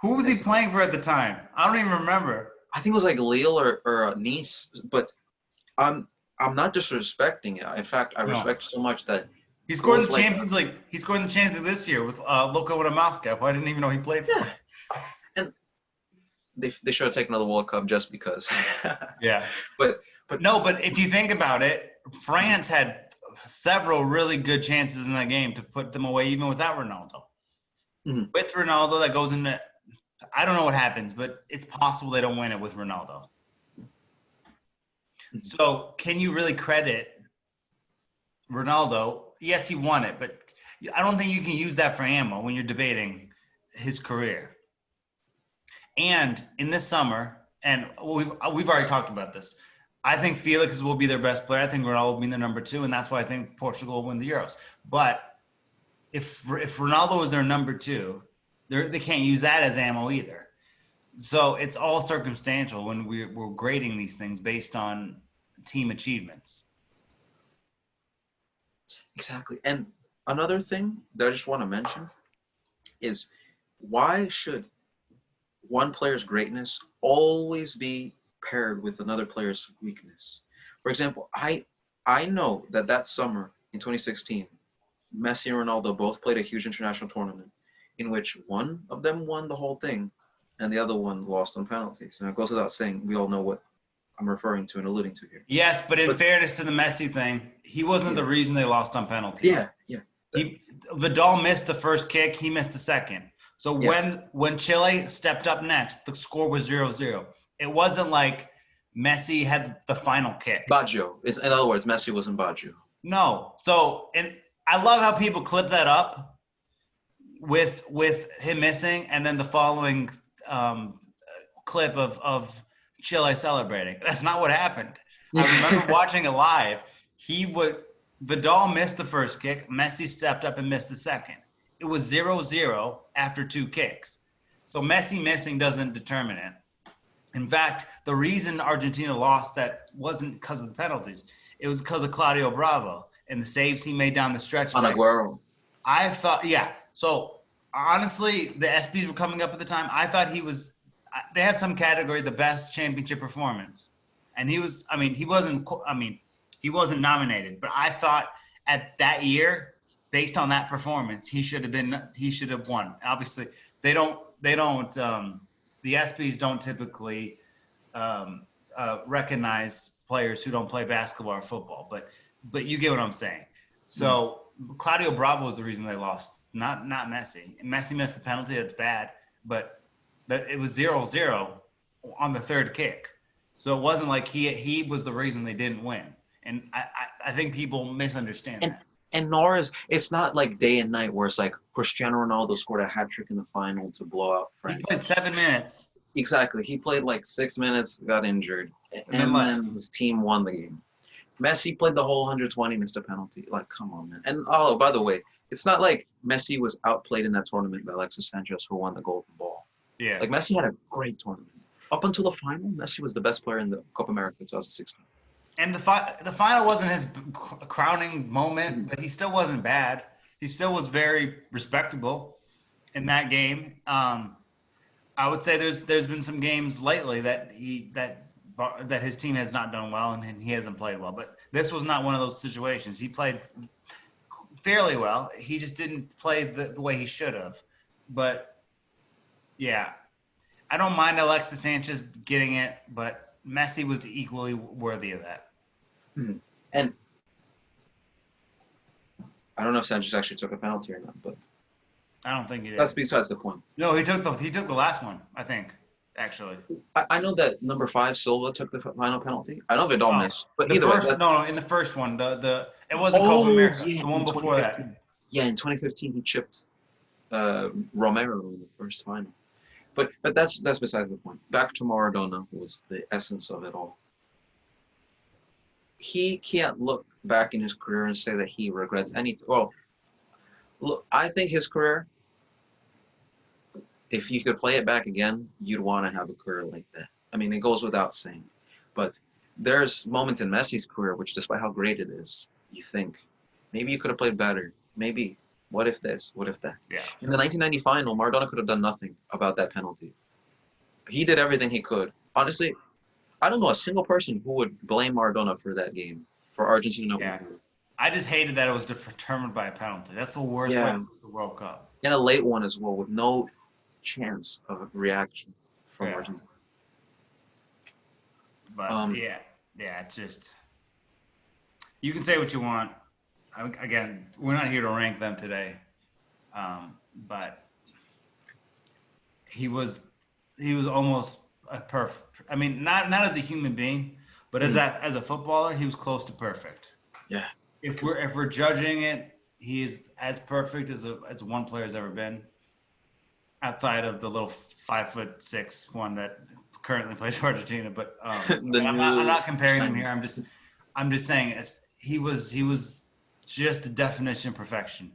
Who was he playing for at the time? I don't even remember. I think it was like Lille or Nice, but I'm not disrespecting it. In fact, I respect so much that he scored in the Champions League. He scored in the Champions League this year with Luka with a mouth cap. I didn't even know he played for him. And they should have taken another World Cup just because. Yeah. But if you think about it, France had several really good chances in that game to put them away even without Ronaldo. Mm-hmm. With Ronaldo, that goes into – I don't know what happens, but it's possible they don't win it with Ronaldo. Mm-hmm. So can you really credit Ronaldo? Yes, he won it, but I don't think you can use that for ammo when you're debating his career. And in this summer, and we've already talked about this, I think Felix will be their best player. I think Ronaldo will be their number 2, and that's why I think Portugal will win the Euros. But if Ronaldo is their number 2, they can't use that as ammo either. So it's all circumstantial when we're grading these things based on team achievements. Exactly. And another thing that I just want to mention is why should one player's greatness always be paired with another player's weakness? For example, I know that that summer in 2016, Messi and Ronaldo both played a huge international tournament in which one of them won the whole thing and the other one lost on penalties. And it goes without saying, we all know what I'm referring to and alluding to here. Yes, but in But fairness to the Messi thing, he wasn't yeah, the reason they lost on penalties. yeah, Vidal missed the first kick, he missed the second. So yeah. when Chile stepped up next, the score was 0-0. It wasn't like Messi had the final kick. Baggio. In other words, Messi wasn't Baggio. No. So, and I love how people clip that up with him missing, and then the following clip of Chile celebrating. That's not what happened. I remember watching it live. Vidal missed the first kick. Messi stepped up and missed the second. It was 0-0 after 2 kicks. So Messi missing doesn't determine it. In fact, the reason Argentina lost that wasn't because of the penalties. It was because of Claudio Bravo and the saves he made down the stretch. On Aguero. I thought, yeah. So honestly, the SBs were coming up at the time. I thought he was. They have some category, the best championship performance, and he was. I mean, he wasn't. He wasn't nominated, but I thought at that year, based on that performance, he should have been. He should have won. Obviously, they don't. They don't. The SBs don't typically recognize players who don't play basketball or football, but you get what I'm saying. So Claudio Bravo was the reason they lost, not Messi. Messi missed the penalty. That's bad, but it was 0-0 on the third kick. So it wasn't like he was the reason they didn't win. And I think people misunderstand that. And nor is it's not like day and night where it's like Cristiano Ronaldo scored a hat trick in the final to blow out France. He played 7 minutes. Exactly. He played like 6 minutes, got injured, and then his team won the game. Messi played the whole 120, missed a penalty. Like, come on, man. And oh, by the way, it's not like Messi was outplayed in that tournament by Alexis Sanchez, who won the Golden Ball. Yeah. Like, Messi had a great tournament. Up until the final, Messi was the best player in the Copa America 2016. And the final wasn't his crowning moment, but he still wasn't bad. He still was very respectable in that game. I would say there's been some games lately that his team has not done well and he hasn't played well. But this was not one of those situations. He played fairly well. He just didn't play the way he should have. But yeah, I don't mind Alexis Sanchez getting it, but Messi was equally worthy of that. And I don't know if Sanchez actually took a penalty or not, but I don't think he did. That's besides the point. No, he took the last one, I think, actually. I know that number 5 Silva took the final penalty. I know Vidal missed, but either way. In the first one, it wasn't Copa America. Yeah, the one before that. Yeah, in 2015 he chipped Romero in the first final. But that's besides the point. Back to Maradona was the essence of it all. He can't look back in his career and say that he regrets anything. Well, look, I think his career, if you could play it back again, you'd want to have a career like that. I mean, it goes without saying. But there's moments in Messi's career which, despite how great it is, you think, maybe you could have played better. Maybe, what if this? What if that? Yeah. In the 1990 final, Maradona could have done nothing about that penalty. He did everything he could. Honestly, I don't know a single person who would blame Maradona for that game, for Argentina. Yeah. I just hated that it was determined by a penalty. That's the worst way to lose the World Cup. And a late one as well, with no chance of a reaction from Argentina. But it's just, you can say what you want. Again, we're not here to rank them today, but he was almost a perfect. I mean, not as a human being, but as a footballer, he was close to perfect. Yeah. If we're judging it, he's as perfect as one player has ever been, outside of the little 5'6" one that currently plays for Argentina. But I'm not comparing them here. I'm just saying he was just the definition of perfection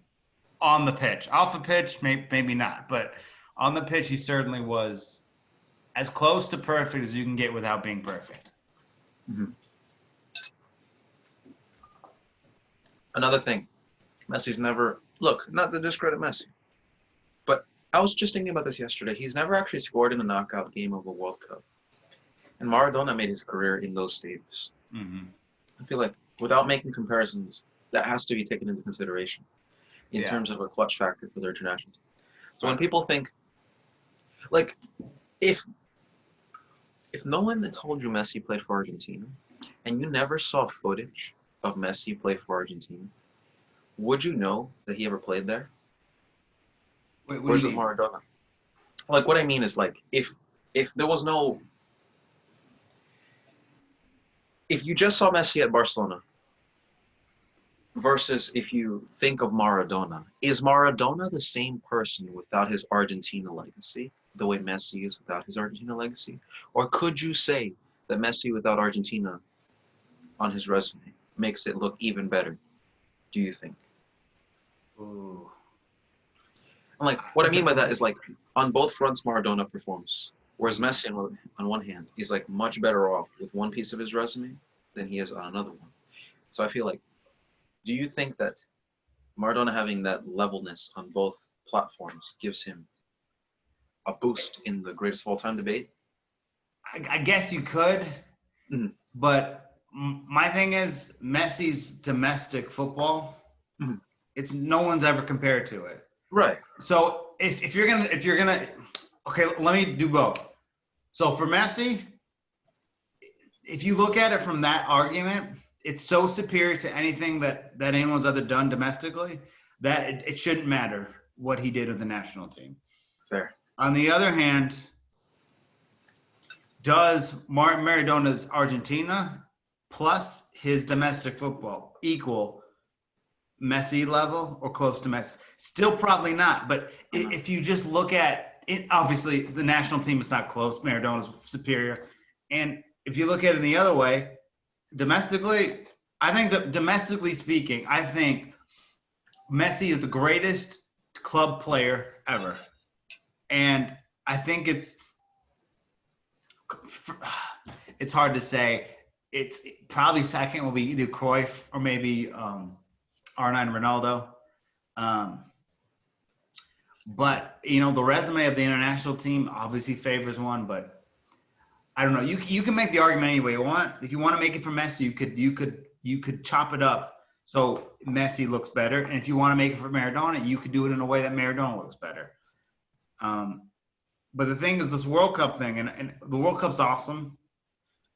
on the pitch. Off the pitch, maybe not, but on the pitch, he certainly was as close to perfect as you can get without being perfect. Mm-hmm. Another thing, Messi's never look, not to discredit Messi, but I was just thinking about this yesterday. He's never actually scored in a knockout game of a World Cup. And Maradona made his career in those stages. Mm-hmm. I feel like without making comparisons, that has to be taken into consideration in terms of a clutch factor for their international team. So when people think, like, if no one had told you Messi played for Argentina, and you never saw footage of Messi play for Argentina, would you know that he ever played there? Wait, what Where's do with you mean? Maradona? Like, what I mean is, like, if there was no, if you just saw Messi at Barcelona versus if you think of Maradona, is Maradona the same person without his Argentina legacy, the way Messi is without his Argentina legacy? Or could you say that Messi without Argentina on his resume makes it look even better, do you think? Ooh. And like, what I mean by that is, like, on both fronts, Maradona performs. Whereas Messi, on one hand, is like much better off with one piece of his resume than he is on another one. So I feel like, do you think that Maradona having that levelness on both platforms gives him a boost in the greatest of all time debate? I guess you could, Mhm. but my thing is Messi's domestic football. Mhm. It's no one's ever compared to it. Right. So if you're gonna, okay, let me do both. So for Messi, if you look at it from that argument, it's so superior to anything that anyone's ever done domestically that it shouldn't matter what he did with the national team. Fair. On the other hand, does Martin Maradona's Argentina plus his domestic football equal Messi level or close to Messi? Still probably not. But if you just look at it, obviously the national team is not close. Maradona's superior. And if you look at it the other way, domestically, I think that domestically speaking, I think Messi is the greatest club player ever. And I think it's hard to say. It's probably second will be either Cruyff or maybe R9 Ronaldo. But the resume of the international team obviously favors one, but I don't know. You can make the argument any way you want. If you want to make it for Messi, you could chop it up so Messi looks better. And if you want to make it for Maradona, you could do it in a way that Maradona looks better. But the thing is this World Cup thing, and the World Cup's awesome,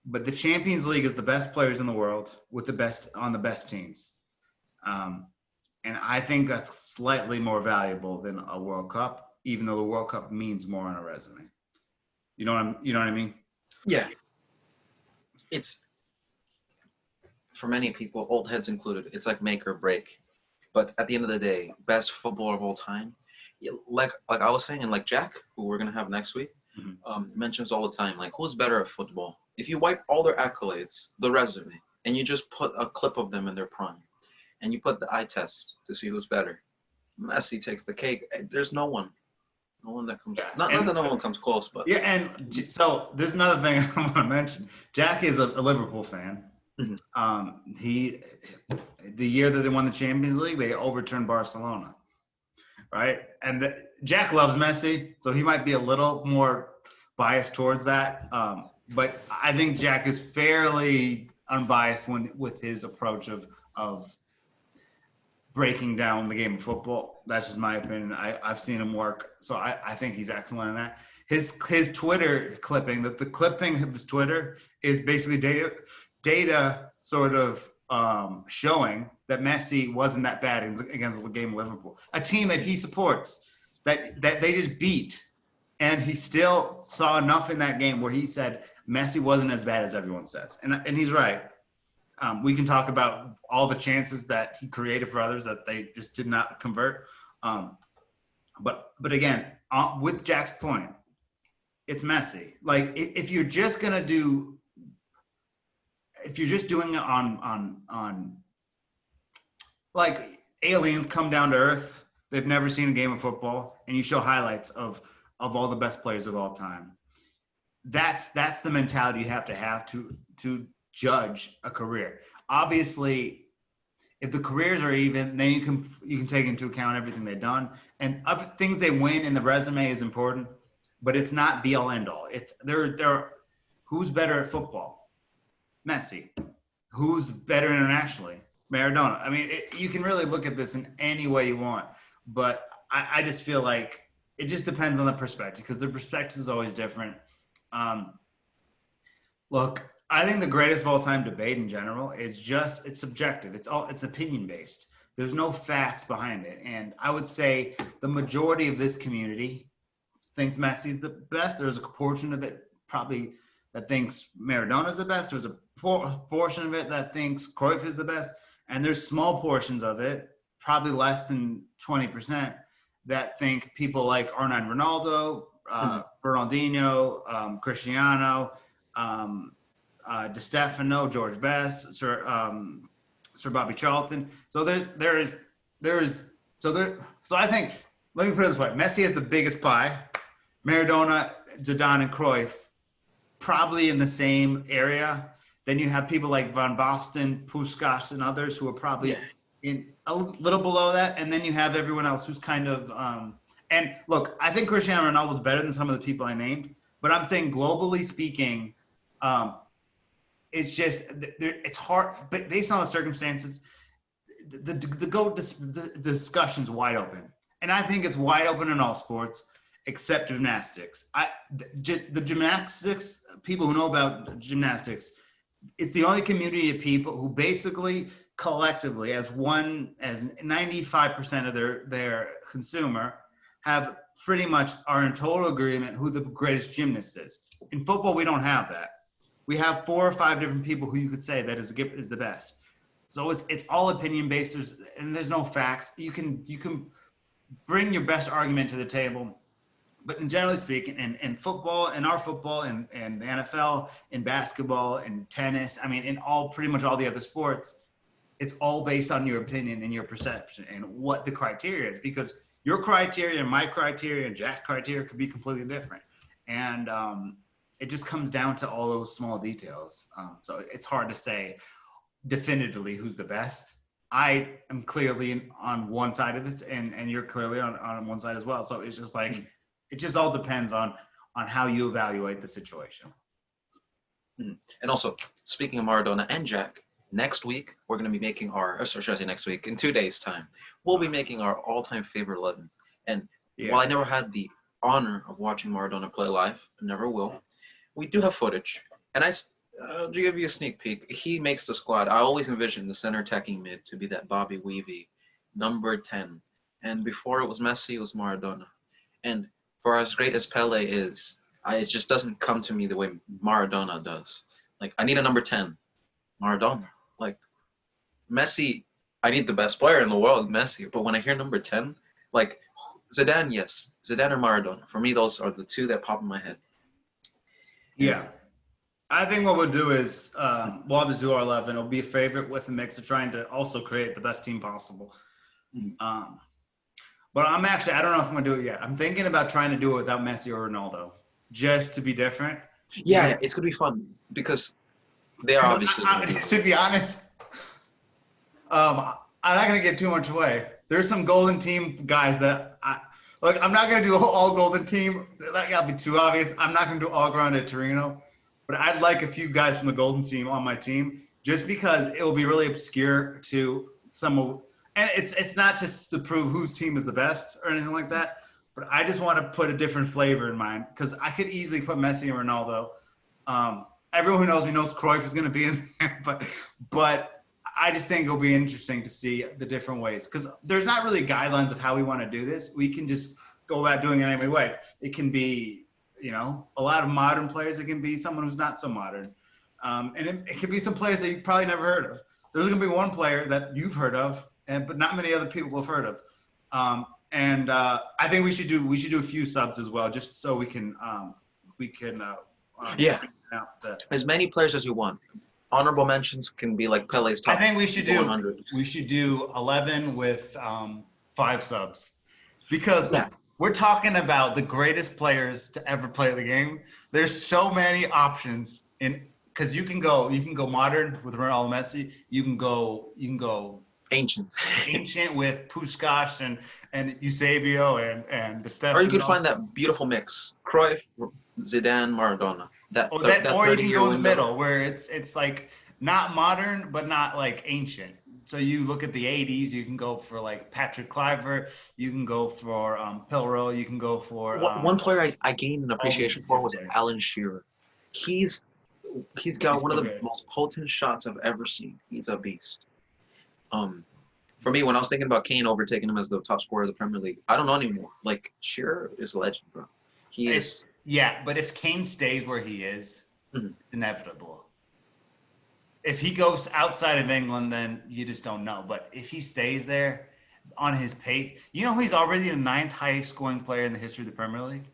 but the Champions League is the best players in the world with the best on the best teams. And I think that's slightly more valuable than a World Cup, even though the World Cup means more on a resume. You know what I mean? Yeah. It's, for many people, old heads included, it's like make or break. But at the end of the day, best footballer of all time, like I was saying, and like Jack, who we're gonna have next week, mentions all the time, like, who's better at football? If you wipe all their accolades, the resume, and you just put a clip of them in their prime, and you put the eye test to see who's better, Messi takes the cake. There's no one that comes. Not that no one comes close, but yeah. And so this is another thing I want to mention. Jack is a Liverpool fan. Mm-hmm. The year that they won the Champions League, they overturned Barcelona, right? And Jack loves Messi, so he might be a little more biased towards that. But I think Jack is fairly unbiased with his approach of breaking down the game of football. That's just my opinion. I've seen him work, so I think he's excellent in that. His Twitter clipping, the clip thing of his Twitter is basically data sort of showing that Messi wasn't that bad against the game of Liverpool, a team that he supports, that they just beat, and he still saw enough in that game where he said Messi wasn't as bad as everyone says, and he's right. We can talk about all the chances that he created for others that they just did not convert. But again, with Jack's point, it's Messi. Like if you're just doing it on like aliens come down to Earth, they've never seen a game of football, and you show highlights of all the best players of all time. That's the mentality you have to judge a career. Obviously, if the careers are even, then you can take into account everything they've done. And other things they win in the resume is important, but it's not be all end all. It's who's better at football? Messi. Who's better internationally? Maradona. I mean, you can really look at this in any way you want, but I just feel like it just depends on the perspective, because the perspective is always different. Look, I think the greatest of all time debate in general is it's subjective. It's opinion based. There's no facts behind it. And I would say the majority of this community thinks Messi's the best. There's a portion of it probably that thinks Maradona's the best. There's a portion of it that thinks Cruyff is the best. And there's small portions of it, probably less than 20%, that think people like R9 Ronaldo, Ronaldinho, Cristiano, Di Stefano, George Best, Sir Bobby Charlton. So so I think, let me put it this way: Messi has the biggest pie. Maradona, Zidane, and Cruyff probably in the same area. Then you have people like Van Basten, Puskas, and others who are probably in a little below that. And then you have everyone else who's kind of and look, I think Cristiano Ronaldo is better than some of the people I named, but I'm saying globally speaking, it's just it's hard. But based on the circumstances, the discussion's wide open, and I think it's wide open in all sports except gymnastics. The gymnastics people who know about gymnastics, it's the only community of people who basically collectively, as 95% of their consumer, have pretty much are in total agreement who the greatest gymnast is. In football, we don't have that. We have 4 or 5 different people who you could say that is the best. So it's all opinion based. There's no facts. You can bring your best argument to the table, but generally speaking, in football, in our football, and the NFL, in basketball, in tennis, I mean, in pretty much all the other sports, it's all based on your opinion and your perception and what the criteria is, because your criteria and my criteria and Jack's criteria could be completely different. And it just comes down to all those small details. So it's hard to say definitively who's the best. I am clearly on one side of this, and you're clearly on one side as well. So it's just like, it just all depends on how you evaluate the situation. And also, speaking of Maradona and Jack, next week we're going to be making should I say next week? In 2 days' time, we'll be making our all-time favorite 11. And while I never had the honor of watching Maradona play live, I never will, we do have footage. And I'll give you a sneak peek. He makes the squad. I always envisioned the center attacking mid to be that Bobby Weavy, number 10. And before it was Messi, it was Maradona. And for as great as Pele is, it just doesn't come to me the way Maradona does. Like, I need a number 10. Maradona. Like, Messi, I need the best player in the world, Messi. But when I hear number 10, like, Zidane, yes. Zidane or Maradona. For me, those are the 2 that pop in my head. Yeah. I think what we'll do is we'll have to do our 11. It'll be a favorite with a mix of trying to also create the best team possible. But I don't know if I'm going to do it yet. I'm thinking about trying to do it without Messi or Ronaldo, just to be different. Yeah, it's going to be fun because they are obviously. To be honest, I'm not going to give too much away. There's some golden team guys that I'm not going to do all golden team. That got to be too obvious. I'm not going to do all Grande Torino. But I'd like a few guys from the golden team on my team, just because it will be really obscure to some. And it's not just to prove whose team is the best or anything like that, but I just want to put a different flavor in mine, because I could easily put Messi and Ronaldo. Everyone who knows me knows Cruyff is going to be in there, but I just think it'll be interesting to see the different ways, because there's not really guidelines of how we want to do this. We can just go about doing it any way. It can be, a lot of modern players. It can be someone who's not so modern. And it can be some players that you probably never heard of. There's going to be one player that you've heard of, but not many other people have heard of. And I think we should do a few subs as well, just so we can as many players as you want. Honorable mentions can be like Pele's top. I think we should 100. We should do 11 with 5 subs, because we're talking about the greatest players to ever play the game. There's so many options because you can go modern with Ronaldo, Messi. You can go Ancient. Ancient with Puskás and Eusebio and Di Or you could Stefano. find that beautiful mix: Cruyff, Zidane, Maradona. That Or that or you can 30-year go in the window. middle where it's like not modern but not like ancient. So you look at the 80s, you can go for like Patrick Kluivert, you can go for Pilrow, you can go for One player I gained an all these appreciation for different was players. Alan Shearer. He's he's got He's one so of the good. most potent shots I've ever seen. He's a beast. For me, when I was thinking about Kane overtaking him as the top scorer of the Premier League, I don't know anymore. Like Shearer is a legend, bro. He is. Yeah, but if Kane stays where he is, Mhm. it's inevitable. If he goes outside of England, then you just don't know. But if he stays there on his pace, he's already the ninth highest scoring player in the history of the Premier League.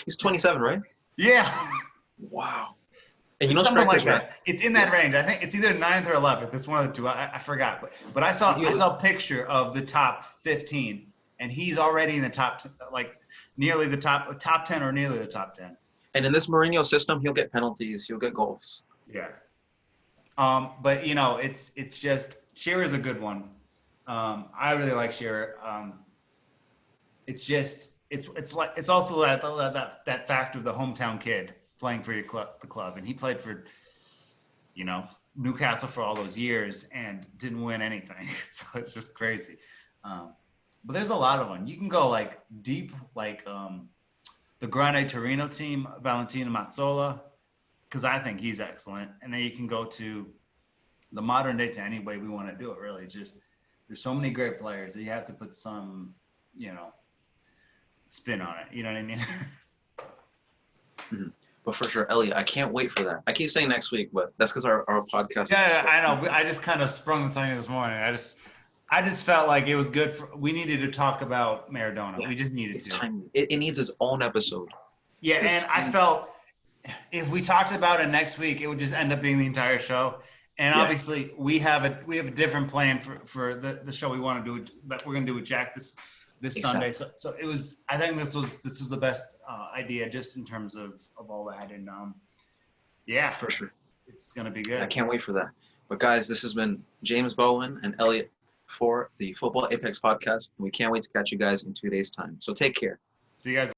He's 27, right? Yeah. Wow. And you It's know something like strikers, right? that. It's in that range. I think it's either 9th or 11th. It's one of the two. I forgot. But I saw a picture of the top 15, and he's already in the top, like nearly the top 10 or nearly the top 10. And in this Mourinho system, he'll get penalties, he'll get goals. Yeah. But it's just Shearer's a good one. I really like Shearer. It's just it's also that factor of the hometown kid playing for the club, and he played for Newcastle for all those years and didn't win anything. So it's just crazy. But there's a lot of them. You can go like deep, like the Grande Torino team, Valentino Mazzola, because I think he's excellent. And then you can go to the modern day to any way we want to do it. Really, just there's so many great players that you have to put some, spin on it. You know what I mean? Mm-hmm. But for sure, Elliot, I can't wait for that. I keep saying next week, but that's because our podcast. Yeah, I know. I just kind of sprung this on you this morning. I just felt like it was good we needed to talk about Maradona. Yeah, we just needed it's to. timely. It needs its own episode. Yeah, and I felt if we talked about it next week, it would just end up being the entire show. And obviously, we have a different plan for the show we want to do that we're gonna do with Jack this Sunday. So it was. I think this was the best idea just in terms of all that. And yeah, for sure, it's gonna be good. I can't wait for that. But guys, this has been James Bowen and Elliot for the Football Apex podcast. And we can't wait to catch you guys in 2 days' time. So take care. See you guys.